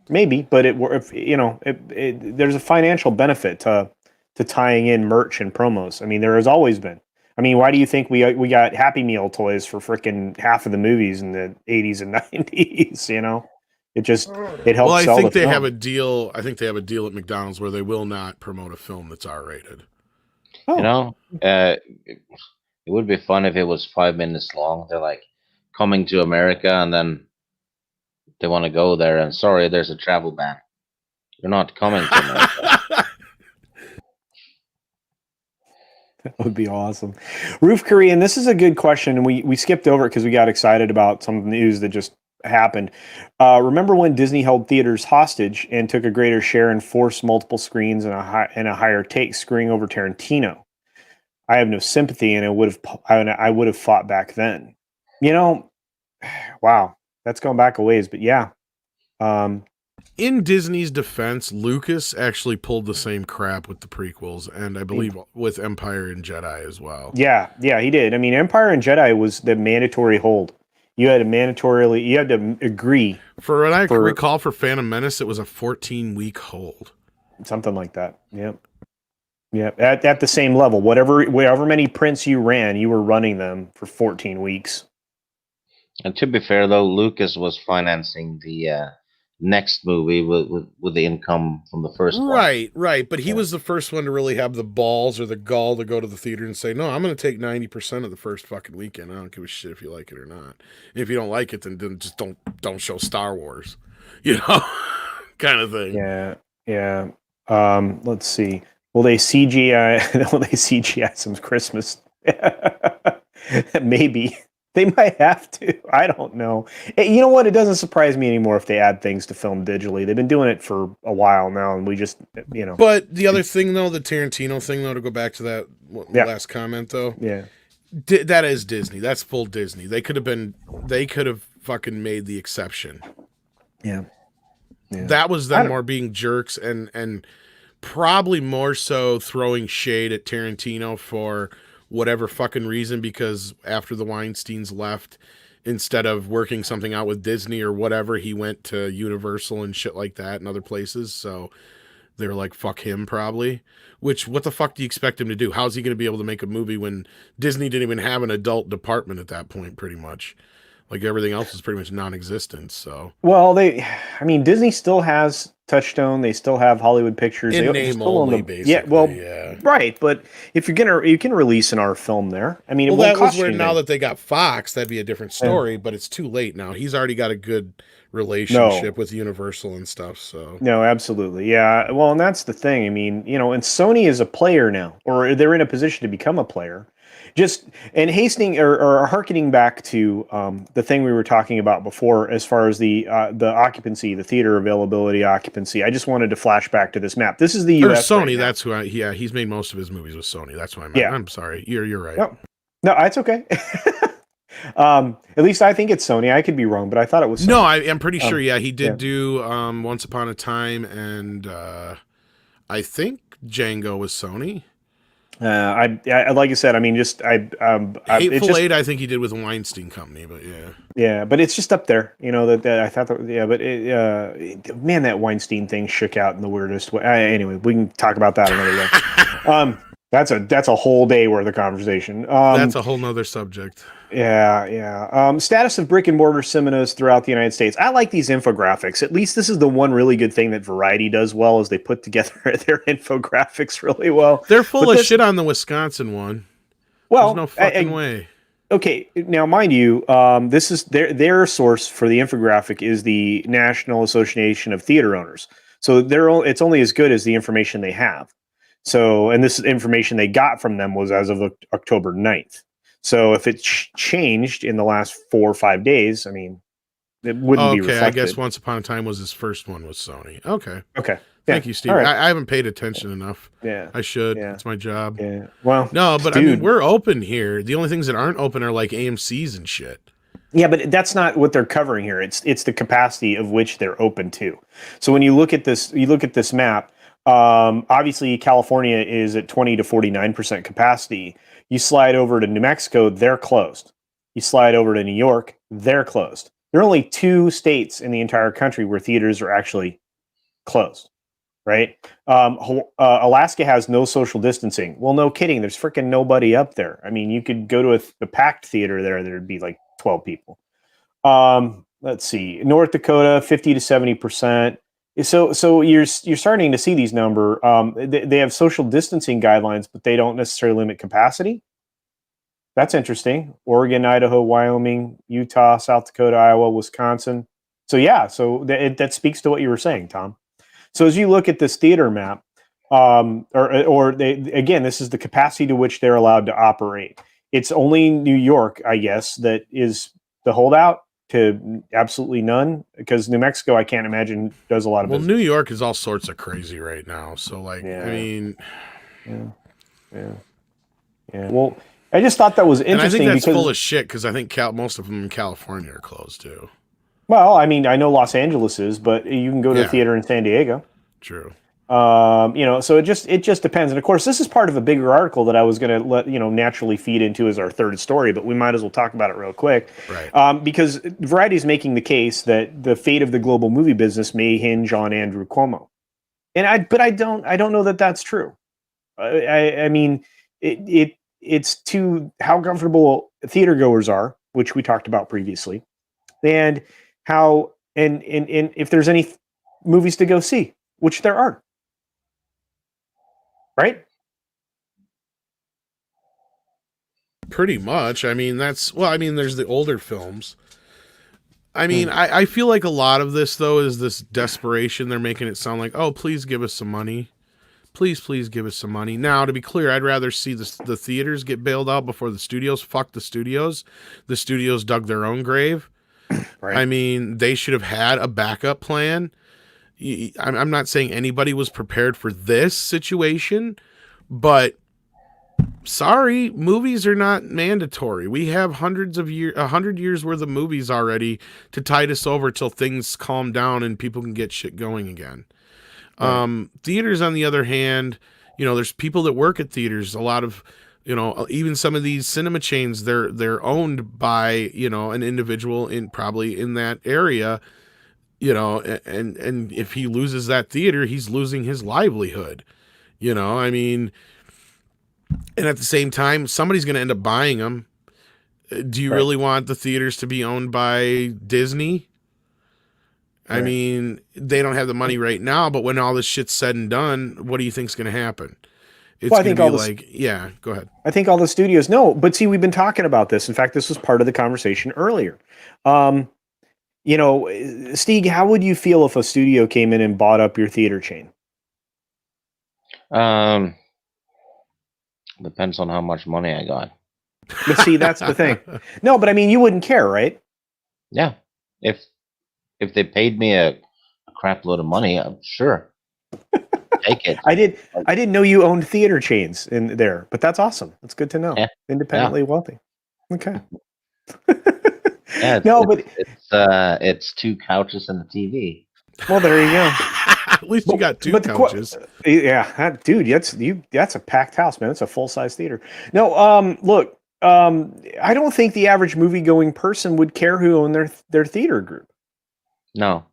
Maybe, but there's a financial benefit to tying in merch and promos. I mean, there has always been. I mean, why do you think we got Happy Meal toys for freaking half of the movies in the 80s and 90s? You know, it helps. Well, I sell think the they film. have a deal. I think they have a deal at McDonald's where they will not promote a film that's R-rated. Oh. You know, it would be fun if it was 5 minutes long. They're like coming to America, and then they want to go there, and sorry, there's a travel ban. You're not coming to America. That would be awesome. Roof Korean, this is a good question, and we skipped over it because we got excited about some news that just happened. Remember when Disney held theaters hostage and took a greater share and forced multiple screens and a higher take screening over Tarantino? I have no sympathy, and I would have fought back then. You know, wow, that's going back a ways, but yeah. In Disney's defense, Lucas actually pulled the same crap with the prequels, and I believe with Empire and Jedi as well. Yeah, he did. I mean, Empire and Jedi was the mandatory hold. You had to agree. For what I can recall, for Phantom Menace, it was a 14-week hold. Something like that. Yep. At the same level, however many prints you ran, you were running them for 14 weeks. And to be fair, though, Lucas was financing the next movie with the income from the first one. Right. But he was the first one to really have the balls or the gall to go to the theater and say, no, I'm going to take 90% of the first fucking weekend. I don't give a shit if you like it or not. And if you don't like it, then just don't show Star Wars, you know, kind of thing. Yeah. Let's see. Will they CGI? Will they CGI some Christmas? Maybe they might have to. I don't know. You know what? It doesn't surprise me anymore if they add things to film digitally. They've been doing it for a while now, and we just, But the other thing, though, the Tarantino thing, though, to go back to that last comment, though, yeah, that is Disney. That's full Disney. They could have fucking made the exception. yeah. That was them more being jerks and probably more so throwing shade at Tarantino for whatever fucking reason, because after the Weinsteins left, instead of working something out with Disney or whatever, he went to Universal and shit like that and other places. So they're like, fuck him, probably. Which, what the fuck do you expect him to do? How's he going to be able to make a movie when Disney didn't even have an adult department at that point, pretty much? Like, everything else is pretty much non-existent, so. Well, Disney still has Touchstone. They still have Hollywood Pictures. In name only, basically, yeah. Right, but if you can release an art film there. I mean, well, it won't that was cost where you now anything. that they got Fox, that'd be a different story, but it's too late now. He's already got a good relationship with Universal and stuff, so. No, absolutely. Yeah. Well, and that's the thing. I mean, and Sony is a player now, or they're in a position to become a player. And hastening or hearkening back to the thing we were talking about before, as far as the occupancy, the theater availability occupancy. I just wanted to flash back to this map. This is the U.S. Or Sony. Right now. That's who. He's made most of his movies with Sony. That's what I meant. Yeah. I'm sorry. You're right. No, it's okay. At least I think it's Sony. I could be wrong, but I thought it was Sony. No, I'm pretty sure. Yeah, he did do Once Upon a Time, and I think Django was Sony. I like I said. I mean, Hateful Eight. I think he did with Weinstein Company, but yeah, but it's just up there. That I thought that. Yeah, but man, that Weinstein thing shook out in the weirdest way. Anyway, we can talk about that another day. That's a whole day worth of conversation. That's a whole nother subject. Yeah. Status of brick and mortar cinemas throughout the United States. I like these infographics. At least this is the one really good thing that Variety does well, is they put together their infographics really well. They're full of shit on the Wisconsin one. Well, there's no fucking way. Okay, now mind you, this is their source for the infographic is the National Association of Theater Owners. So it's only as good as the information they have. So, and this information they got from them was as of October 9th. So if it's changed in the last 4 or 5 days, I mean, it wouldn't be reflected. I guess Once Upon a Time was his first one with Sony. Okay. Thank you, Steve. Right. I haven't paid attention enough. Yeah. I should. Yeah. It's my job. Yeah. Well, no, but dude, I mean, we're open here. The only things that aren't open are like AMC's and shit. Yeah, but that's not what they're covering here. It's the capacity of which they're open to. So when you look at this map, obviously California is at 20 to 49% capacity. You slide over to New Mexico, they're closed. You slide over to New York, they're closed. There are only 2 states in the entire country where theaters are actually closed, right? Alaska has no social distancing. Well, no kidding. There's freaking nobody up there. I mean, you could go to a packed theater there. There'd be like 12 people. Let's see. North Dakota, 50 to 70%. So you're starting to see these numbers. They have social distancing guidelines, but they don't necessarily limit capacity. That's interesting. Oregon, Idaho, Wyoming, Utah, South Dakota, Iowa, Wisconsin. So yeah, that speaks to what you were saying, Tom. So as you look at this theater map, this is the capacity to which they're allowed to operate. It's only New York, I guess, that is the holdout to absolutely none, because New Mexico, I can't imagine, does a lot of business. New York is all sorts of crazy right now. So, like, I mean... Yeah. Well, I just thought that was interesting. And I think that's full of shit, because I think most of them in California are closed, too. Well, I mean, I know Los Angeles is, but you can go to a theater in San Diego. True. So it just depends. And of course, this is part of a bigger article that I was going to let, naturally feed into as our third story, but we might as well talk about it real quick. Right. Because Variety is making the case that the fate of the global movie business may hinge on Andrew Cuomo. And I don't know that that's true. I mean, it's to how comfortable theater goers are, which we talked about previously, and how, and if there's any movies to go see, which there are. Right? Pretty much. I mean, there's the older films. I mean, I feel like a lot of this, though, is this desperation. They're making it sound like, oh, please give us some money. Please give us some money. Now, to be clear, I'd rather see the theaters get bailed out before the studios. Fuck the studios. The studios dug their own grave. Right. I mean, they should have had a backup plan. I'm not saying anybody was prepared for this situation, but sorry, movies are not mandatory. We have 100 years worth of movies already to tide us over till things calm down and people can get shit going again. Right. Theaters, on the other hand, there's people that work at theaters. A lot of, even some of these cinema chains, they're owned by, an individual probably in that area, and if he loses that theater, he's losing his livelihood. I mean, and at the same time, somebody's going to end up buying them. Do you really want the theaters to be owned by Disney? I mean, they don't have the money right now, but when all this shit's said and done, what do you think's going to happen? It's going to be go ahead. I think all the studios know, but see, we've been talking about this. In fact, this was part of the conversation earlier. Stieg, how would you feel if a studio came in and bought up your theater chain? Depends on how much money I got. But see, that's the thing. No, but I mean, you wouldn't care, right? Yeah. If they paid me a crap load of money, I'm sure. Take it. I didn't know you owned theater chains in there, but that's awesome. That's good to know. Yeah. Independently wealthy. Okay. Yeah. But it's 2 couches and a TV. Well, there you go. At least you got 2 couches. Dude, that's a packed house, man. It's a full-size theater. No, look, I don't think the average movie-going person would care who owned their theater group. No.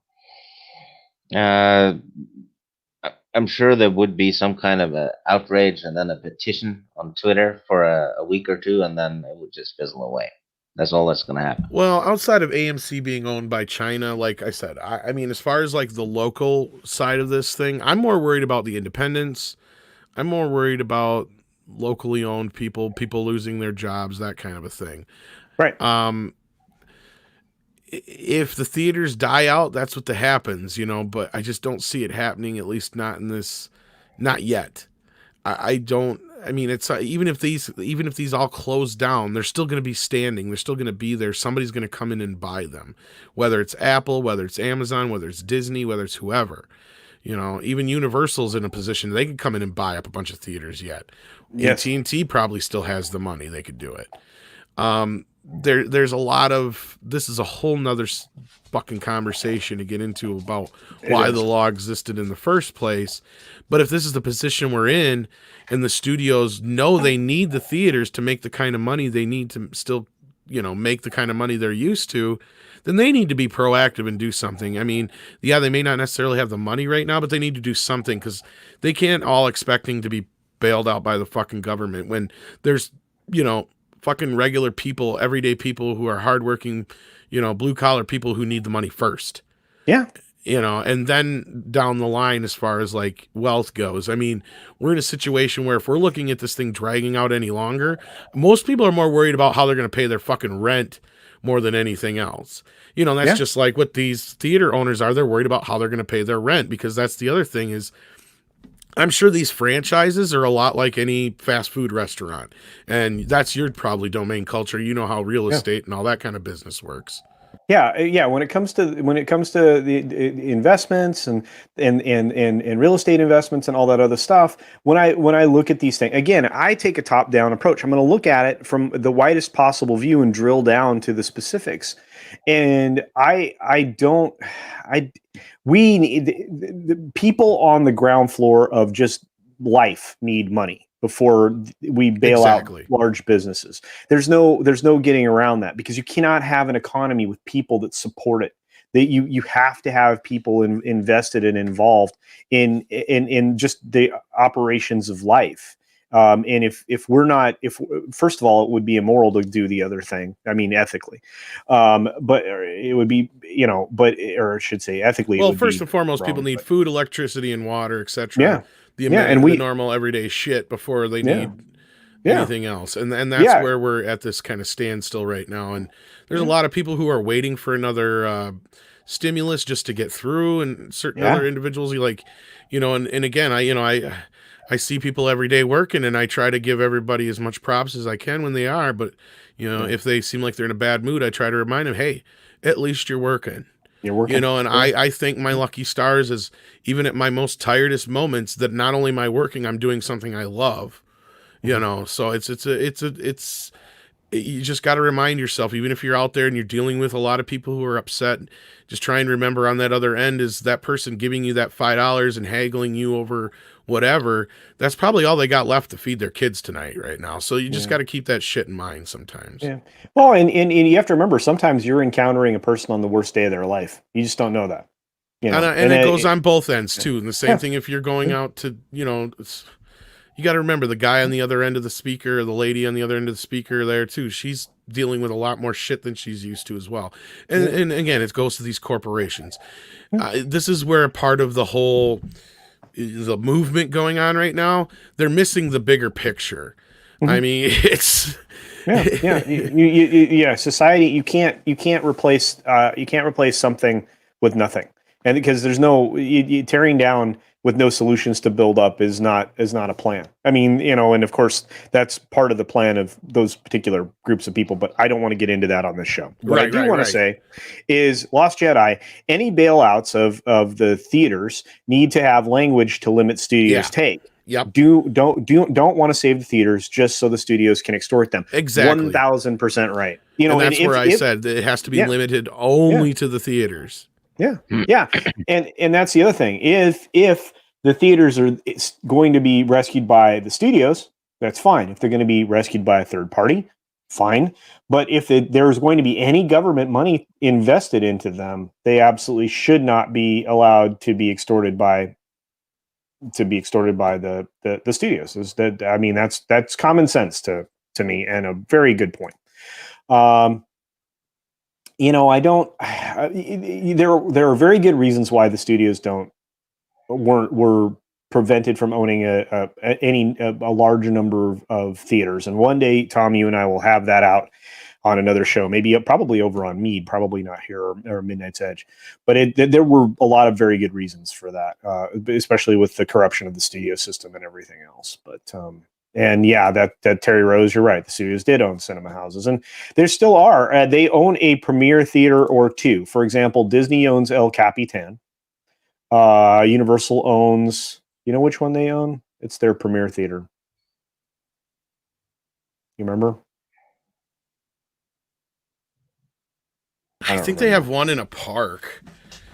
I'm sure there would be some kind of a outrage and then a petition on Twitter for a week or two, and then it would just fizzle away. That's all that's going to happen. Well, outside of AMC being owned by China, like I said, I mean, as far as like the local side of this thing, I'm more worried about the independents. I'm more worried about locally owned people losing their jobs, that kind of a thing. Right. If the theaters die out, that's what happens, but I just don't see it happening, at least not yet. I mean, it's even if these all close down, they're still going to be standing. They're still going to be there. Somebody's going to come in and buy them, whether it's Apple, whether it's Amazon, whether it's Disney, whether it's whoever. Even Universal's in a position they could come in and buy up a bunch of theaters yet. Yes. AT&T probably still has the money. They could do it. There's a lot of, this is a whole nother fucking conversation to get into about why the law existed in the first place. But if this is the position we're in and the studios know they need the theaters to make the kind of money they need to still, make the kind of money they're used to, then they need to be proactive and do something. I mean, yeah, they may not necessarily have the money right now, but they need to do something, because they can't all expecting to be bailed out by the fucking government when there's, fucking regular people, everyday people who are hardworking, blue collar people who need the money first. Yeah. And then down the line, as far as like wealth goes, I mean, we're in a situation where if we're looking at this thing dragging out any longer, most people are more worried about how they're going to pay their fucking rent more than anything else. That's just like what these theater owners are. They're worried about how they're going to pay their rent, because that's the other thing is, I'm sure these franchises are a lot like any fast food restaurant, and that's your probably domain culture. How real estate and all that kind of business works. Yeah. When it comes to the investments and real estate investments and all that other stuff, when I look at these things again, I take a top down approach. I'm going to look at it from the widest possible view and drill down to the specifics. And we need the people on the ground floor of just life need money before we bail out large businesses. There's no getting around that, because you cannot have an economy with people that support it. That you have to have people invested and involved in just the operations of life. And if first of all, it would be immoral to do the other thing. I mean, ethically, but it would be, or I should say ethically. Well, first and foremost, people need food, electricity, and water, etc. Yeah. The normal everyday shit before they need anything else. And that's where we're at this kind of standstill right now. And there's a lot of people who are waiting for another stimulus just to get through, and certain other individuals, and again, I see people every day working, and I try to give everybody as much props as I can when they are. But, if they seem like they're in a bad mood, I try to remind them, hey, at least you're working. You're working. And I thank my lucky stars as even at my most tiredest moments that not only am I working, I'm doing something I love. So it's you just got to remind yourself, even if you're out there and you're dealing with a lot of people who are upset, just try and remember on that other end is that person giving you that $5 and haggling you over whatever. That's probably all they got left to feed their kids tonight right now. So you just got to keep that shit in mind sometimes. Yeah. Well, and you have to remember, sometimes you're encountering a person on the worst day of their life. You just don't know that. And it goes on both ends too. And the same thing if you're going out to, you got to remember the guy on the other end of the speaker, or the lady on the other end of the speaker there too. She's dealing with a lot more shit than she's used to as well. And again, it goes to these corporations. This is where a part of the movement going on right now, they're missing the bigger picture. I mean, it's society, you can't replace something with nothing. And because there's no tearing down with no solutions to build up is not a plan. I mean, and of course that's part of the plan of those particular groups of people, but I don't want to get into that on this show. What I do want to say is Lost Jedi, any bailouts of the theaters need to have language to limit studios' take. Yep. Don't want to save the theaters just so the studios can extort them. Exactly. 1,000% right. And that's where I said that it has to be limited only to the theaters. Yeah. Yeah. And that's the other thing. If the theaters are going to be rescued by the studios, that's fine. If they're going to be rescued by a third party, fine. But if there's going to be any government money invested into them, they absolutely should not be allowed to be extorted by the studios. That's common sense to me, and a very good point. There are very good reasons why the studios were prevented from owning a large number of theaters. And one day, Tom, you and I will have that out on another show, probably over on Mead, probably not here or Midnight's Edge. But there were a lot of very good reasons for that, especially with the corruption of the studio system and everything else. But that Terry Rose, you're right. The studios did own cinema houses, and there still are. They own a premier theater or two. For example, Disney owns El Capitan. Universal owns. You know which one they own? It's their premier theater. You remember? I think they have one in a park.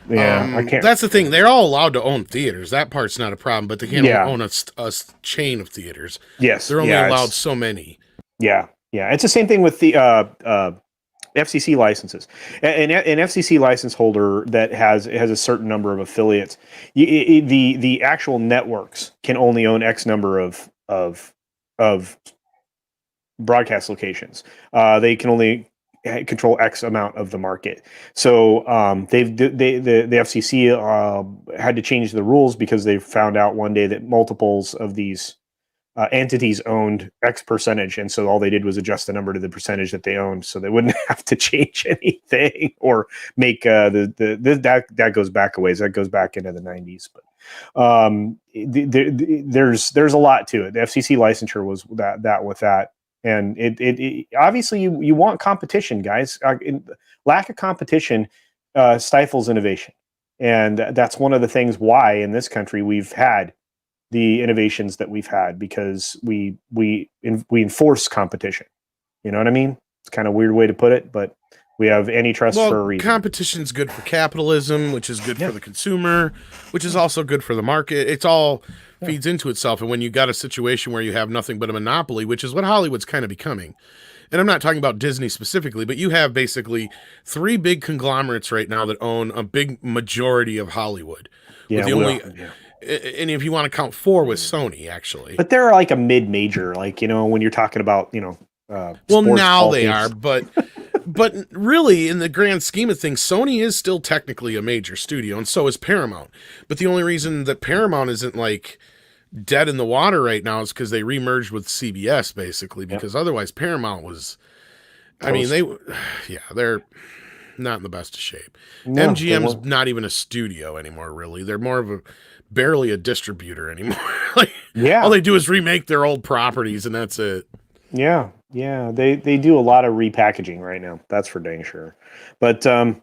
Yeah, I can't. That's the thing. They're all allowed to own theaters. That part's not a problem, but they can't own a chain of theaters. Yes. They're only allowed so many. Yeah. Yeah. It's the same thing with the FCC licenses. An FCC license holder that has a certain number of affiliates, the actual networks can only own X number of broadcast locations. They can only control X amount of the market. So the FCC had to change the rules because they found out one day that multiples of these entities owned X percentage, and so all they did was adjust the number to the percentage that they owned, so they wouldn't have to change anything or make that goes back a ways. That goes back into the 90s, but there's a lot to it. The FCC licensure was that. And it obviously you want competition, guys. Lack of competition stifles innovation, and that's one of the things why in this country we've had the innovations that we've had, because we enforce competition. You know what I mean? It's kind of a weird way to put it, but we have antitrust for a reason. Competition's good for capitalism, which is good for the consumer, which is also good for the market. It's all feeds into itself. And when you got a situation where you have nothing but a monopoly, which is what Hollywood's kind of becoming. And I'm not talking about Disney specifically, but you have basically three big conglomerates right now that own a big majority of Hollywood. Yeah, and if you want to count four with Sony, actually. But they're like a mid-major, when you're talking about, well, now they are, but really, in the grand scheme of things, Sony is still technically a major studio, and so is Paramount. But the only reason that Paramount isn't dead in the water right now is because they remerged with CBS, basically, because otherwise Paramount was, they're not in the best of shape. No, MGM's not even a studio anymore, really. They're more of barely a distributor anymore. Like, all they do is remake their old properties, and that's it. Yeah. They do a lot of repackaging right now. That's for dang sure. But MGM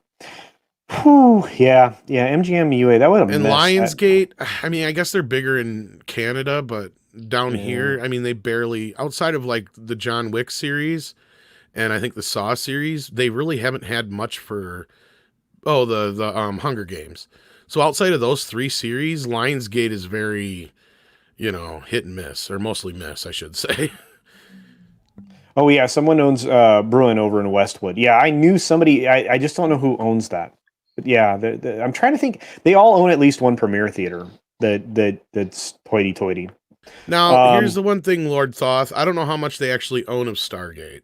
UA, that would have And Lionsgate, I mean, I guess they're bigger in Canada, but down here, I mean, they barely, outside of like the John Wick series and I think the Saw series, they really haven't had much for the Hunger Games. So outside of those 3 series, Lionsgate is very, hit and miss, or mostly miss, I should say. Oh yeah, someone owns Bruin over in Westwood. Yeah, I knew somebody. I just don't know who owns that. But yeah, I'm trying to think. They all own at least one premiere theater that's hoity-toity. Now, here's the one thing, Lord Thoth. I don't know how much they actually own of Stargate,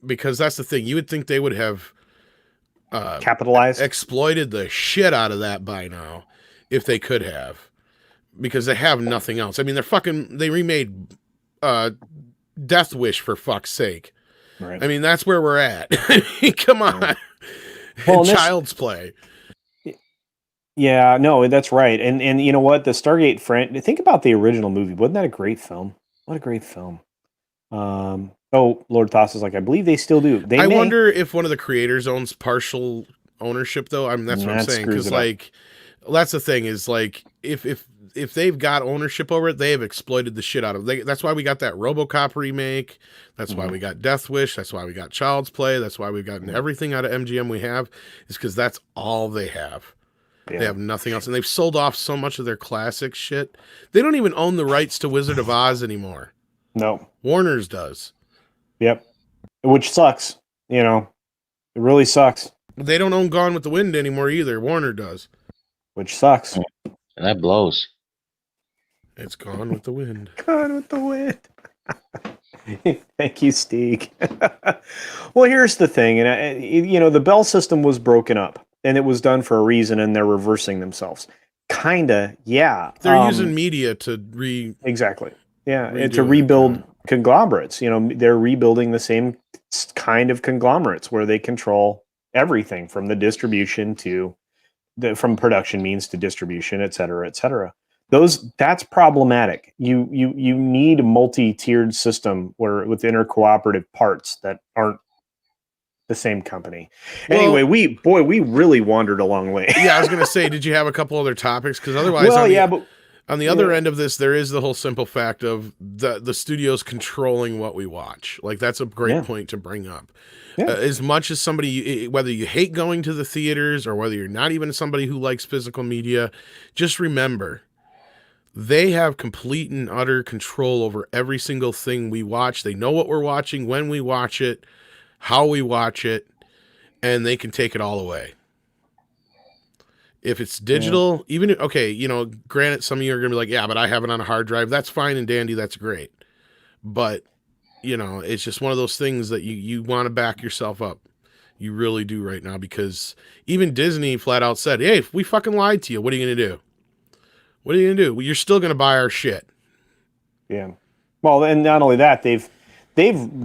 because that's the thing. You would think they would have capitalized, exploited the shit out of that by now, if they could have, because they have nothing else. I mean, they remade Death Wish, for fuck's sake. Right. I mean, that's where we're at. I mean, come on. Right. Well, Child's Play. Yeah, no, that's right. And you know what? The Stargate friend, think about the original movie. Wasn't that a great film? What a great film. Lord Toss is like, I believe they still do. I wonder if one of the creators owns partial ownership, though. I mean, that's what I'm saying. Because, like, that's the thing is, like, if they've got ownership over it, they have exploited the shit out of it. That's why we got that RoboCop remake. That's why we got Death Wish. That's why we got Child's Play. That's why we've gotten everything out of MGM we have, is because that's all they have. Yeah. They have nothing else. And they've sold off so much of their classic shit. They don't even own the rights to Wizard of Oz anymore. No. Warner's does. Yep. Which sucks. It really sucks. They don't own Gone with the Wind anymore either. Warner does. Which sucks. That blows. It's Gone with the Wind. Gone with the Wind. Thank you, Steeg. Well, here's the thing. And, the Bell system was broken up. And it was done for a reason, and they're reversing themselves. Kinda, yeah. They're using media to exactly, yeah, and to rebuild conglomerates. They're rebuilding the same kind of conglomerates where they control everything from the distribution from production means to distribution, et cetera, et cetera. That's problematic. You need a multi-tiered system with intercooperative parts that aren't the same company. Anyway, we really wandered a long way. Yeah, I was going to say, did you have a couple other topics? Because otherwise, on the other end of this, there is the whole simple fact of the studios controlling what we watch. Like, that's a great point to bring up. Yeah. As much as somebody, whether you hate going to the theaters or whether you're not even somebody who likes physical media, just remember, they have complete and utter control over every single thing we watch. They know what we're watching, when we watch it, how we watch it, and they can take it all away. If it's digital, granted, some of you are going to be like, yeah, but I have it on a hard drive. That's fine and dandy. That's great. But, it's just one of those things that you want to back yourself up. You really do right now, because even Disney flat out said, hey, if we fucking lied to you, what are you going to do? What are you going to do? Well, you're still going to buy our shit. Yeah. Well, and not only that, they've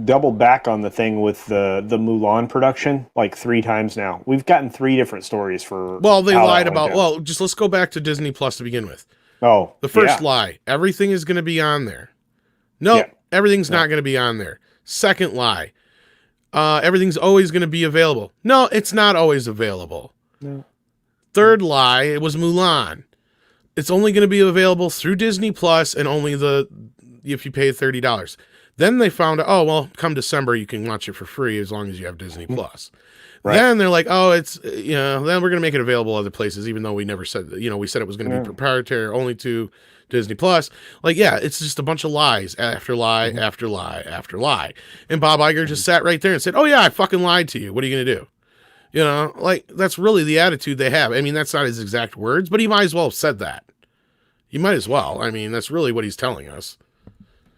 doubled back on the thing with the Mulan production like 3 times now. We've gotten 3 different stories for. Well, they lied about. Well, just let's go back to Disney Plus to begin with. Oh, the first lie: everything is going to be on there. No, everything's not going to be on there. Second lie: everything's always going to be available. No, it's not always available. No. Third lie: it was Mulan. It's only going to be available through Disney Plus, and only if you pay $30. Then they found out, oh, well, come December, you can watch it for free as long as you have Disney Plus. Right. Then they're like, oh, it's, then we're going to make it available other places, even though we never said, we said it was going to be proprietary only to Disney Plus. Like, yeah, it's just a bunch of lies after lie, after lie, after lie. And Bob Iger just sat right there and said, oh, yeah, I fucking lied to you. What are you going to do? Like, that's really the attitude they have. I mean, that's not his exact words, but he might as well have said that. He might as well. I mean, that's really what he's telling us.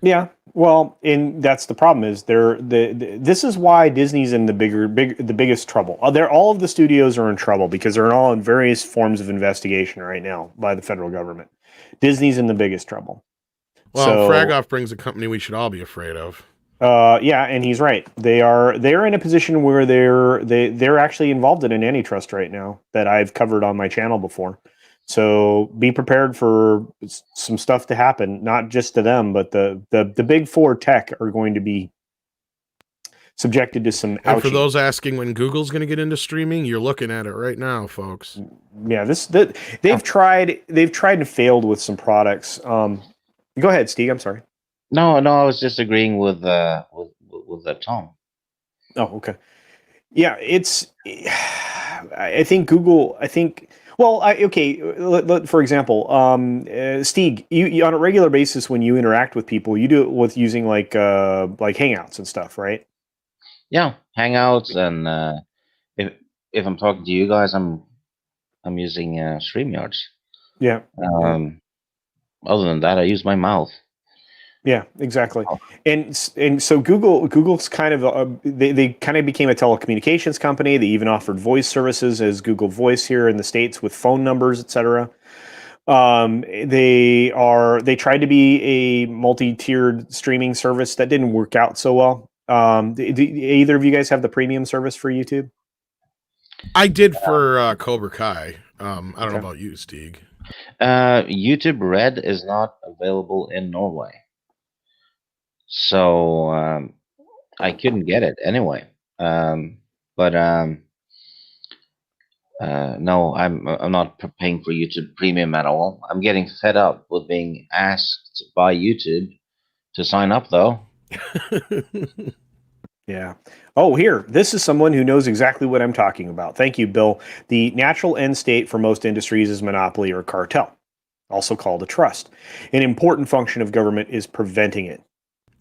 Yeah, well, and that's the problem is this is why Disney's in the biggest trouble. All of the studios are in trouble because they're all in various forms of investigation right now by the federal government. Disney's in the biggest trouble. Well, Fragoff brings a company we should all be afraid of. Yeah, and he's right. They're in a position where they're actually involved in an antitrust right now that I've covered on my channel before. So be prepared for some stuff to happen, not just to them, but the big four tech are going to be subjected to some And for ouching. those asking when Google's going to get into streaming, you're looking at it right now, folks. Yeah, they've tried and failed with some products. Go ahead, Steve. I'm sorry. No, I was just agreeing with Tom. Oh, okay. Yeah, it's. I think Google. Well, okay. For example, Stieg, you on a regular basis when you interact with people, you do it with using like Hangouts and stuff, right? Yeah, Hangouts, and if I'm talking to you guys, I'm using StreamYards. Yeah. Other than that, I use my mouth. Yeah, exactly. And so Google's kind of they kind of became a telecommunications company. They even offered voice services as Google Voice here in the States with phone numbers, etc. They tried to be a multi-tiered streaming service that didn't work out so well. Do either of you guys have the premium service for YouTube? I did for Cobra Kai. I don't know about you, Stieg. YouTube Red is not available in Norway, so I couldn't get it anyway. But no, I'm not paying for YouTube Premium at all. I'm getting fed up with being asked by YouTube to sign up, though. Yeah. Oh, here. This is someone who knows exactly what I'm talking about. Thank you, Bill. The natural end state for most industries is monopoly or cartel, also called a trust. An important function of government is preventing it.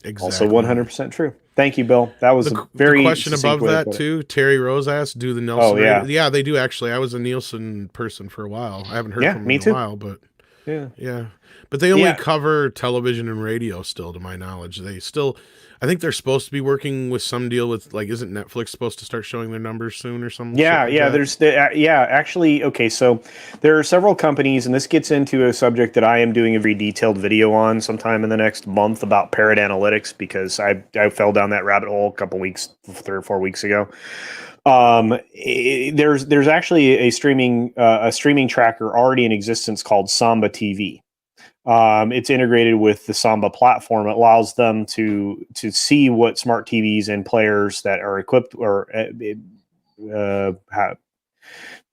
Exactly. Also 100% true. Thank you, Bill. That was a very the question above that too. Terry Rose asked, "Do the Nielsen?" Oh, yeah. Yeah, they do actually. I was a Nielsen person for a while. I haven't heard from them me in too. a while, but yeah. But they only cover television and radio still, to my knowledge. They still, I think they're supposed to be working with some deal with, like, isn't Netflix supposed to start showing their numbers soon or something? Actually, okay, so there are several companies, and this gets into a subject that I am doing a very detailed video on sometime in the next month about Parrot Analytics, because I fell down that rabbit hole a couple weeks, 3 or 4 weeks ago. There's actually a streaming tracker already in existence called Samba TV. It's integrated with the Samba platform. It allows them to see what smart TVs and players that are equipped or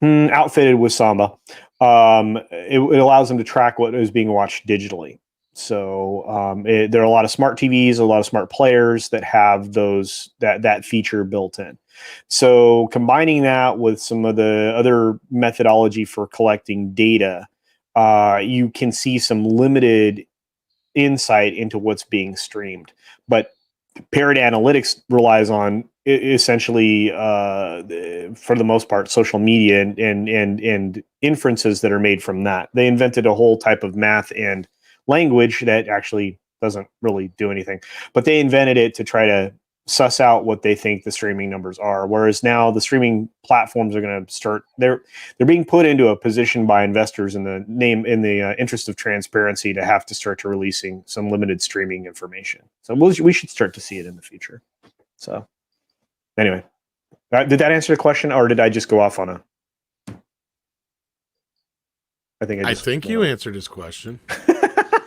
outfitted with Samba. It allows them to track what is being watched digitally. So there are a lot of smart TVs, a lot of smart players that have that feature built in. So combining that with some of the other methodology for collecting data, you can see some limited insight into what's being streamed. But Parrot Analytics relies on essentially, for the most part, social media and inferences that are made from that. They invented a whole type of math and language that actually doesn't really do anything, but they invented it to try to suss out what they think the streaming numbers are. Whereas now the streaming platforms are going to start, they're being put into a position by investors in the interest of transparency to have to start to releasing some limited streaming information. So we should start to see it in the future. So anyway, did that answer the question, or did I just go off on a? I think you answered his question.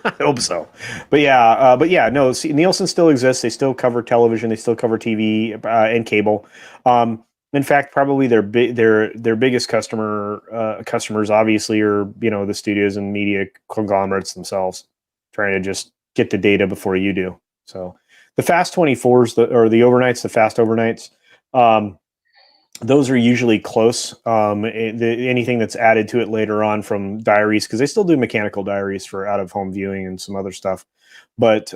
I hope so, but yeah, no. See, Nielsen still exists. They still cover television. They still cover TV and cable. In fact, probably their biggest customers obviously are the studios and media conglomerates themselves, trying to just get the data before you do. So the fast 24s or the overnights, the fast overnights, those are usually close. Anything that's added to it later on from diaries, because they still do mechanical diaries for out-of-home viewing and some other stuff, but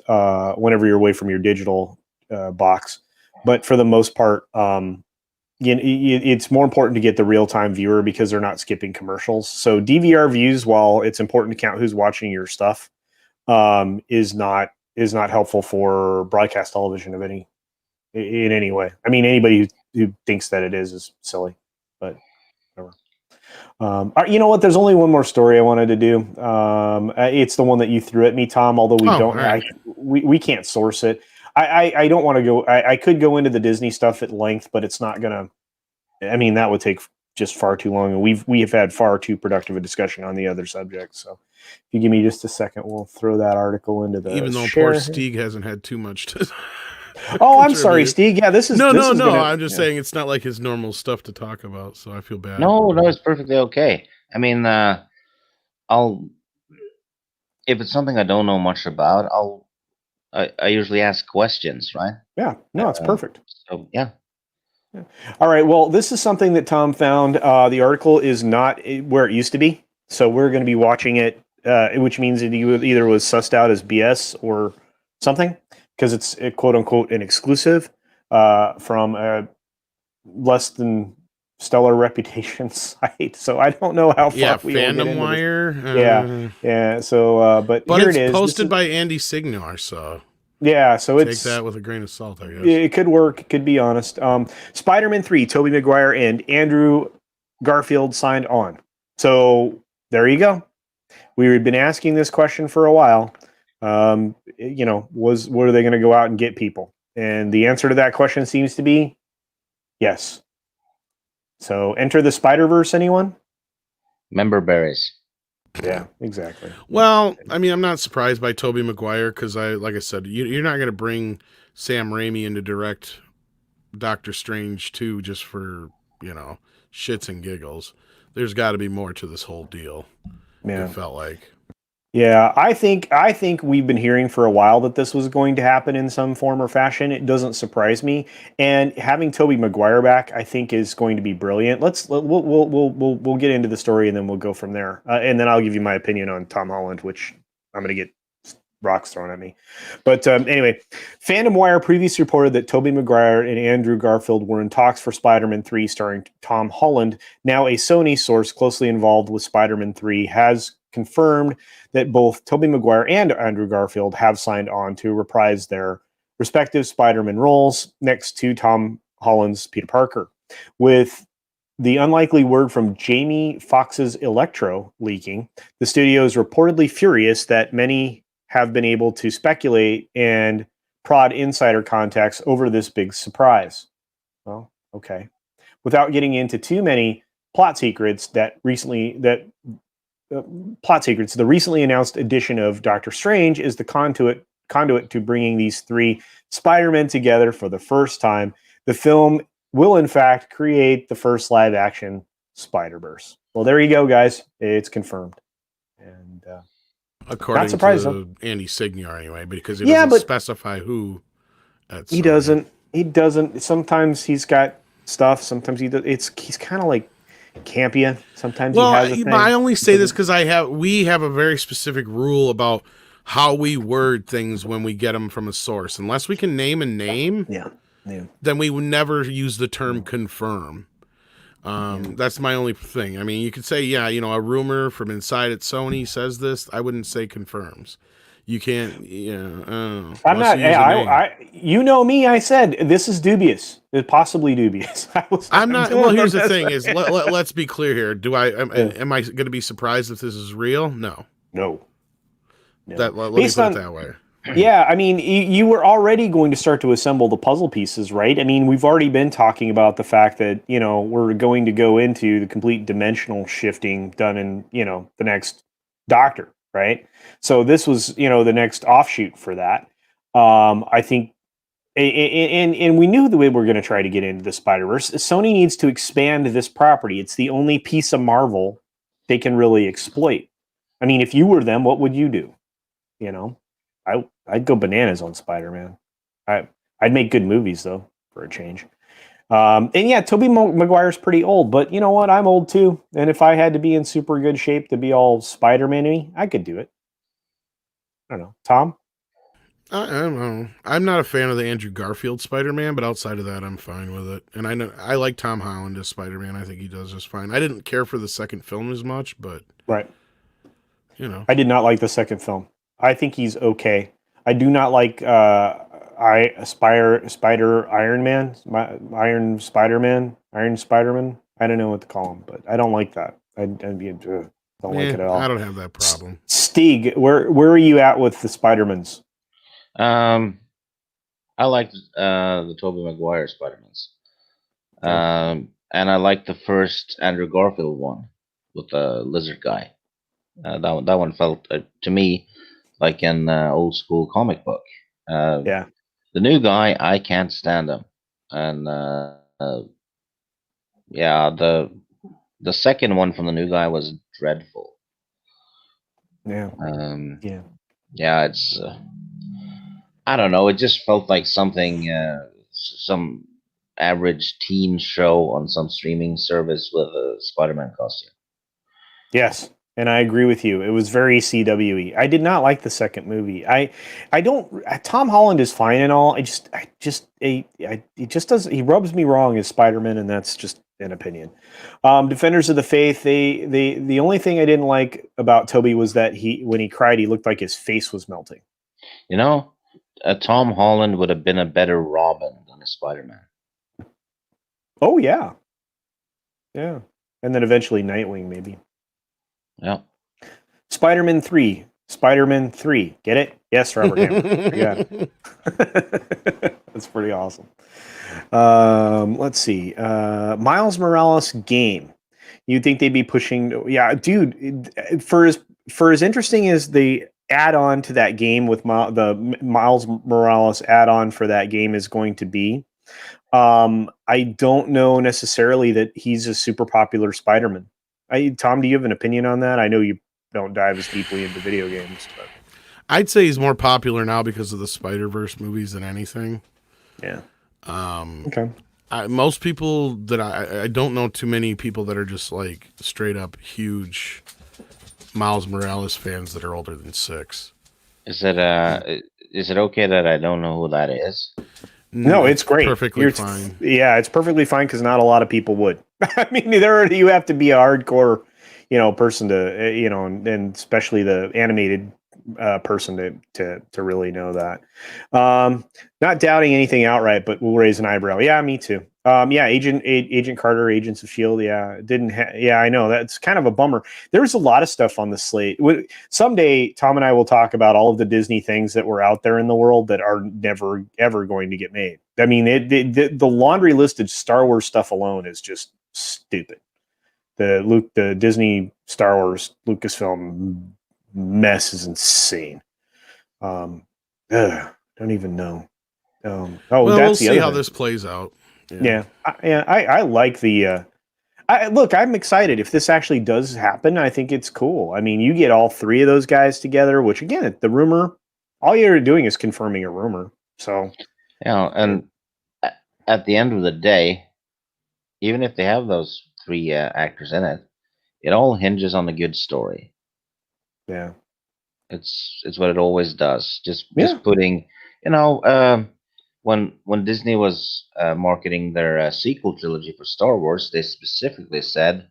whenever you're away from your digital box. But for the most part, it's more important to get the real-time viewer because they're not skipping commercials. So DVR views, while it's important to count who's watching your stuff, is not helpful for broadcast television in any way. I mean, anybody who thinks that it is silly, but whatever. You know what? There's only one more story I wanted to do. It's the one that you threw at me, Tom. Although we don't, right. we can't source it. I don't want to go. I could go into the Disney stuff at length, but it's not gonna. I mean, that would take just far too long, and we have had far too productive a discussion on the other subjects. So, if you give me just a second, we'll throw that article into the even though share. poor Stieg hasn't had too much to. Oh, I'm sorry, Stieg. Yeah, this is no. Gonna, I'm just saying it's not like his normal stuff to talk about, so I feel bad. No, it's perfectly okay. I mean, I'll if it's something I don't know much about, I usually ask questions, right? Yeah, no, it's perfect. So yeah. All right. Well, this is something that Tom found. The article is not where it used to be, so we're going to be watching it, which means it either was sussed out as BS or something, because it's a quote unquote an exclusive from a less than stellar reputation site. So I don't know how far we will get into Wire. Yeah. So, but here it's it is. Posted by Andy Signor, so. Yeah, so take that with a grain of salt, I guess. It could work. It could be honest. Spider-Man 3, Tobey Maguire and Andrew Garfield signed on. So there you go. We've been asking this question for a while. What are they going to go out and get people? And the answer to that question seems to be yes. So enter the Spider-Verse, anyone? Member berries. Yeah, exactly. Well, I mean, I'm not surprised by Tobey Maguire because like I said, you're not going to bring Sam Raimi in to direct Doctor Strange 2 just for, shits and giggles. There's got to be more to this whole deal. Yeah. It felt like. Yeah, I think we've been hearing for a while that this was going to happen in some form or fashion. It doesn't surprise me, and having Tobey Maguire back, I think, is going to be brilliant. We'll get into the story and then we'll go from there, and then I'll give you my opinion on Tom Holland, which I'm going to get rocks thrown at me. But anyway, Fandom Wire previously reported that Tobey Maguire and Andrew Garfield were in talks for Spider-Man 3 starring Tom Holland. Now, a Sony source closely involved with Spider-Man 3 has confirmed that both Tobey Maguire and Andrew Garfield have signed on to reprise their respective Spider-Man roles next to Tom Holland's Peter Parker. With the unlikely word from Jamie Foxx's Electro leaking, the studio is reportedly furious that many have been able to speculate and prod insider contacts over this big surprise. Well, okay. Without getting into too many plot secrets, the recently announced edition of Doctor Strange is the conduit to bringing these three Spider-Men together for the first time. The film will, in fact, create the first live-action Spider-Verse. Well, there you go, guys. It's confirmed. And according not surprised, to Andy Signor, anyway, because he doesn't specify who. He doesn't. He doesn't. Sometimes he's got stuff. Sometimes he does. He's kind of like campia. Sometimes he has a thing. I only say this because we have a very specific rule about how we word things when we get them from a source. Unless we can name a name, then we would never use the term confirm. That's my only thing. I mean, you could say, a rumor from inside at Sony says this. I wouldn't say confirms. You can't. I'm not. You know me. I said this is dubious. It's possibly dubious. I'm not. Well, here's the thing: is let's be clear here. Am I going to be surprised if this is real? No. Let me put it that way. Yeah, I mean, you were already going to start to assemble the puzzle pieces, right? I mean, we've already been talking about the fact that, we're going to go into the complete dimensional shifting done in, the next Doctor, right? So this was, the next offshoot for that. I think, and we knew the way we're going to try to get into the Spider-Verse. Sony needs to expand this property. It's the only piece of Marvel they can really exploit. I mean, if you were them, what would you do? I'd go bananas on Spider-Man. I'd make good movies, though, for a change. And yeah, Tobey Maguire's pretty old, but you know what? I'm old, too. And if I had to be in super good shape to be all Spider-Man-y, I could do it. I don't know. Tom? I don't know. I'm not a fan of the Andrew Garfield Spider-Man, but outside of that, I'm fine with it. And I like Tom Holland as Spider-Man. I think he does just fine. I didn't care for the second film as much, but... Right. I did not like the second film. I think he's okay. I do not like Spider Iron Man, Iron Spider-Man. I don't know what to call him, but I don't like that. I don't like it at all. I don't have that problem. Stieg, where are you at with the Spider-Mans? I I liked the Tobey Maguire Spider-Mans. Okay. And I liked the first Andrew Garfield one with the lizard guy. That one felt to me like an old school comic book. Uh, Yeah. the new guy, I can't stand him, and yeah, the second one from the new guy was dreadful. Yeah. Um, Yeah. yeah, it's I don't know. It just felt like something, some average teen show on some streaming service with a Spider-Man costume. Yes, and I agree with you. It was very CWE. I did not like the second movie. I don't. Tom Holland is fine and all. He just does. He rubs me wrong as Spider-Man, and that's just an opinion. Defenders of the Faith. The only thing I didn't like about Toby was that when he cried, he looked like his face was melting. You know, Tom Holland would have been a better Robin than a Spider-Man. Oh yeah, yeah, and then eventually Nightwing maybe. Yeah. Spider-Man 3. Spider-Man 3. Get it? Yes, Robert Hammer. Yeah. That's pretty awesome. Let's see. Miles Morales game. You'd think they'd be pushing. Yeah, dude. For as interesting as the add-on to that game with the Miles Morales add-on for that game is going to be, I don't know necessarily that he's a super popular Spider-Man. Tom, do you have an opinion on that? I know you don't dive as deeply into video games, but I'd say he's more popular now because of the Spider-Verse movies than anything. yeah. Okay. Most people that I don't know too many people that are just like straight up huge Miles Morales fans that are older than 6. Is it okay that I don't know who that is? No, it's great. Perfectly fine. Yeah, it's perfectly fine because not a lot of people would. I mean, you have to be a hardcore, person to, and especially the animated person to really know that. Not doubting anything outright, but we'll raise an eyebrow. Yeah, me too. Yeah, Agent Carter, Agents of Shield. Yeah, yeah, I know that's kind of a bummer. There was a lot of stuff on the slate. Someday, Tom and I will talk about all of the Disney things that were out there in the world that are never ever going to get made. I mean, the laundry list of Star Wars stuff alone is just stupid. The Disney Star Wars Lucasfilm mess is insane. Don't even know. Well, that's we'll the see other how thing. this plays out. Yeah, I like the. Look, I'm excited if this actually does happen. I think it's cool. I mean, you get all three of those guys together, which again, the rumor, all you're doing is confirming a rumor. So, And at the end of the day, even if they have those 3 actors in it, it all hinges on a good story. yeah, It's what it always does. Just Yeah. putting, when Disney was marketing their sequel trilogy for Star Wars, they specifically said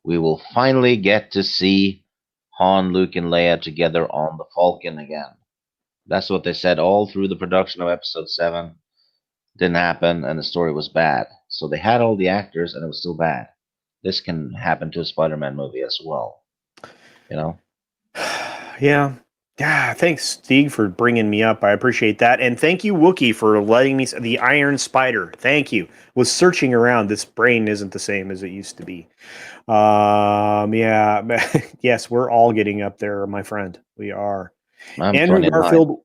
we will finally get to see Han, Luke, and Leia together on the Falcon again. That's what they said all through the production of Episode 7. Didn't happen, and the story was bad. So they had all the actors, and it was still bad. This can happen to a Spider-Man movie as well. You know. Yeah. Yeah, thanks, Stieg, for bringing me up. I appreciate that. And thank you, Wookie, for letting me... The Iron Spider. Thank you. Was searching around. This brain isn't the same as it used to be. Yeah. Yes, we're all getting up there, my friend. We are. I'm Andrew 29. Garfield...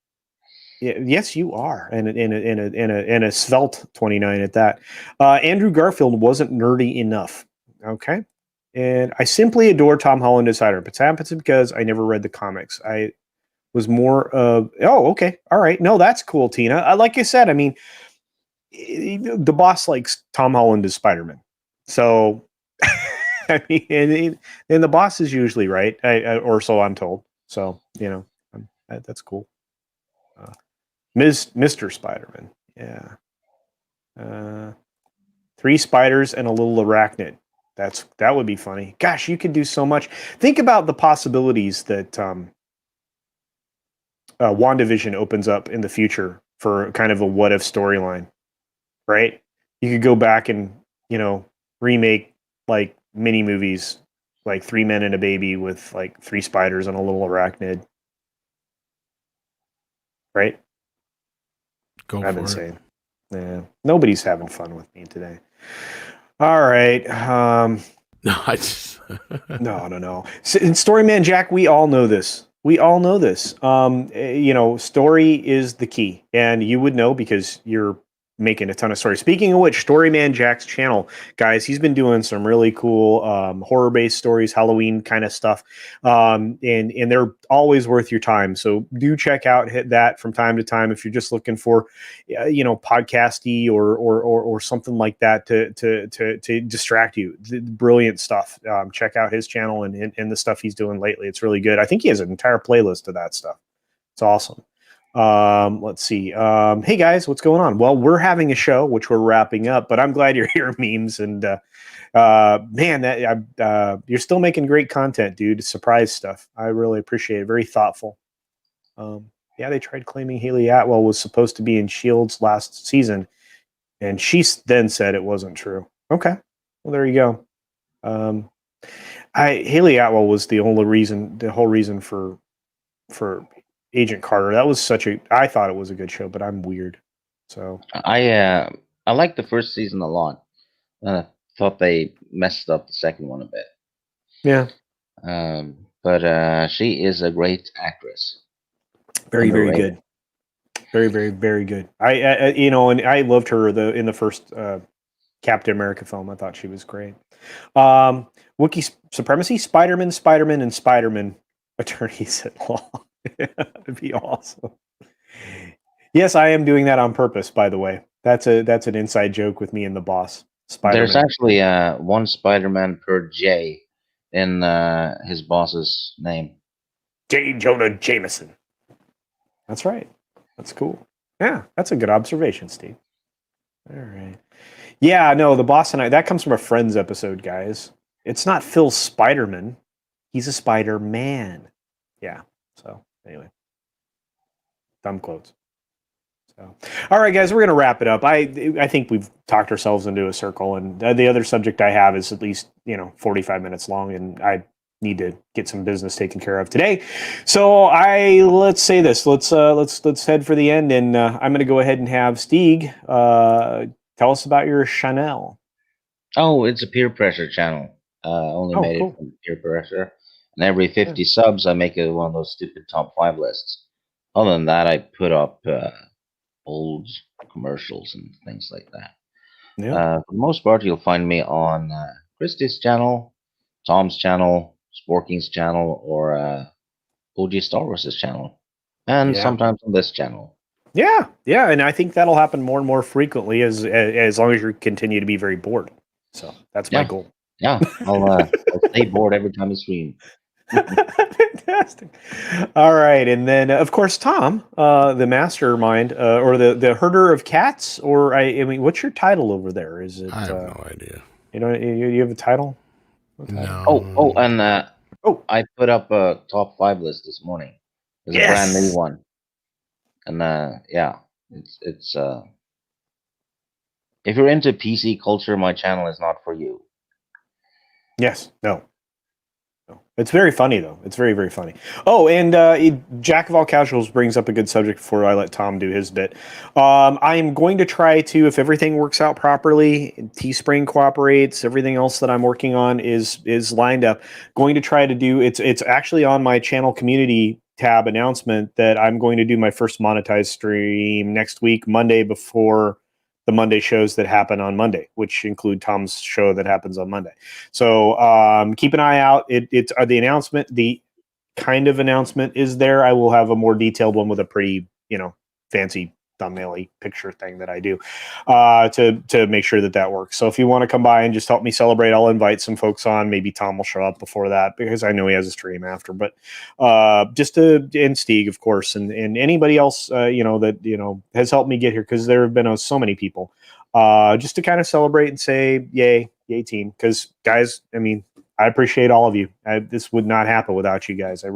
Yeah, yes, you are, and in a svelte 29 at that. Andrew Garfield wasn't nerdy enough. Okay, and I simply adore Tom Holland as Spider-Man. But happens because I never read the comics. I was more of okay, all right, no, that's cool, Tina. Like I said, I mean, the boss likes Tom Holland as Spider-Man, so I mean, and the boss is usually right, or so I'm told. So that's cool. Mr. Spider-Man. Yeah. 3 spiders and a little arachnid. That would be funny. Gosh, you could do so much. Think about the possibilities that WandaVision opens up in the future for kind of a what if storyline, right? You could go back and, remake like mini movies, like 3 Men and a Baby with like 3 spiders and a little arachnid. Right? Go I've for been it. saying. Yeah, nobody's having fun with me today. All right. No, I just No. And Storyman Jack, we all know this. We all know this. Story is the key, and you would know because you're making a ton of stories. Speaking of which, Storyman Jack's channel, guys, he's been doing some really cool horror-based stories, Halloween kind of stuff, and they're always worth your time. So do check out that from time to time if you're just looking for, podcasty or something like that to distract you. Brilliant stuff. Check out his channel and the stuff he's doing lately. It's really good. I think he has an entire playlist of that stuff. It's awesome. Let's see. Hey guys, what's going on? Well, we're having a show which we're wrapping up, but I'm glad you're here, memes, and man, you're still making great content, dude. Surprise stuff. I really appreciate it. Very thoughtful. Yeah, they tried claiming Haley Atwell was supposed to be in Shields last season, and she then said it wasn't true. Okay, well there you go. Haley Atwell was the whole reason for Agent Carter. That was I thought it was a good show, but I'm weird. So I liked the first season a lot. I thought they messed up the second one a bit. yeah, But she is a great actress. very Underrated. good, very good. And I loved her in the first Captain America film. I thought she was great. Wookiee Supremacy, Spider-Man, and Spider-Man attorneys at law. That'd be awesome. Yes, I am doing that on purpose, by the way. That's an inside joke with me and the boss. Spider-Man. There's actually one Spider-Man per J in his boss's name. J. Jonah Jameson. That's right. That's cool. Yeah, that's a good observation, Steve. All right. Yeah, no, the boss and I, that comes from a Friends episode, guys. It's not Phil Spiderman. He's a Spider-Man. Yeah. So, anyway. Thumb quotes. So, all right, guys, we're going to wrap it up. I think we've talked ourselves into a circle, and the other subject I have is at least 45 minutes long, and I need to get some business taken care of today. So let's say this. Let's head for the end, and I'm going to go ahead and have Stieg tell us about your Chanel. Oh, it's a peer pressure channel. Only made cool. it from peer pressure. And every 50 subs, I make one of those stupid top 5 lists. Other than that, I put up old commercials and things like that. Yeah. For the most part, you'll find me on Christie's channel, Tom's channel, Sporking's channel, or OG Star Wars' channel. And sometimes on this channel. Yeah, and I think that'll happen more and more frequently as long as you continue to be very bored. So that's my goal. Yeah, I'll stay bored every time you stream. Fantastic. All right, and then of course Tom, the mastermind, or the herder of cats, or I mean, what's your title over there? Is it? I have no idea. You have a title? No. And I put up a top 5 list this morning. It's a brand new one, and it's if you're into PC culture, my channel is not for you. Yes. No. It's very funny though. It's very, very funny. Oh, and Jack of all casuals brings up a good subject before I let Tom do his bit. I'm going to try to, if everything works out properly, Teespring cooperates, everything else that I'm working on is lined up. Going to try to do it's actually on my channel community tab announcement that I'm going to do my first monetized stream next week, Monday, before the Monday shows that happen on Monday, which include Tom's show that happens on Monday. So keep an eye out. It's the announcement, the kind of announcement is there. I will have a more detailed one with a pretty, fancy thumbnail-y picture thing that I do to make sure that works. So if you want to come by and just help me celebrate, I'll invite some folks on. Maybe Tom will show up before that because I know he has a stream after. But and Stieg, of course, and anybody else that has helped me get here, because there have been so many people just to kind of celebrate and say yay team. Because guys, I mean, I appreciate all of you. This would not happen without you guys. I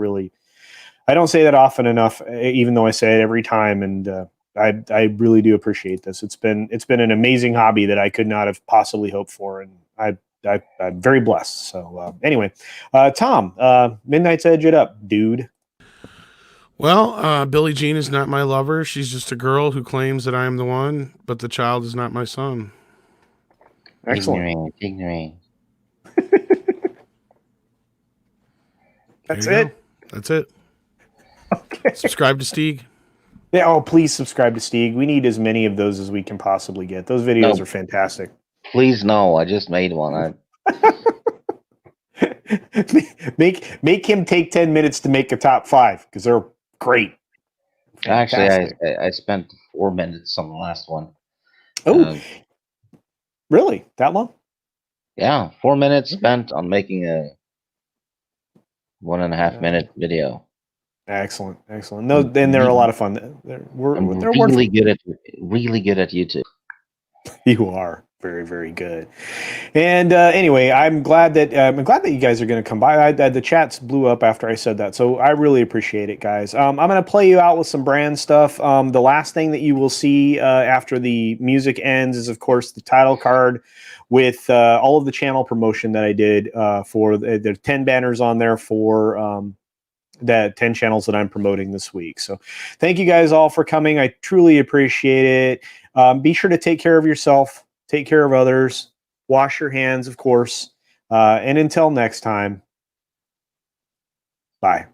don't say that often enough, even though I say it every time, and I really do appreciate this. It's been an amazing hobby that I could not have possibly hoped for, and I'm very blessed. So anyway, Tom, Midnight's Edge it up, dude. Well, Billie Jean is not my lover. She's just a girl who claims that I am the one, but the child is not my son. Excellent. Ignorant. That's it. That's it. Okay. Subscribe to Steeg. Yeah, oh, please subscribe to Steeg. We need as many of those as we can possibly get. Those videos are fantastic. Please, no. I just made one. make him take 10 minutes to make a top 5 because they're great. Fantastic. Actually, I spent 4 minutes on the last one. Oh, really? That long? Yeah, 4 minutes spent on making a 1.5 minute video. Excellent. No, then they're a lot of fun. They're really good at YouTube. You are very, very good. And anyway, I'm glad that you guys are going to come by. The chats blew up after I said that, so I really appreciate it, guys. I'm going to play you out with some brand stuff. The last thing that you will see after the music ends is, of course, the title card with all of the channel promotion that I did for the 10 banners on there for the 10 channels that I'm promoting this week. So thank you guys all for coming. I truly appreciate it. Be sure to take care of yourself, take care of others, wash your hands, of course. And until next time, bye.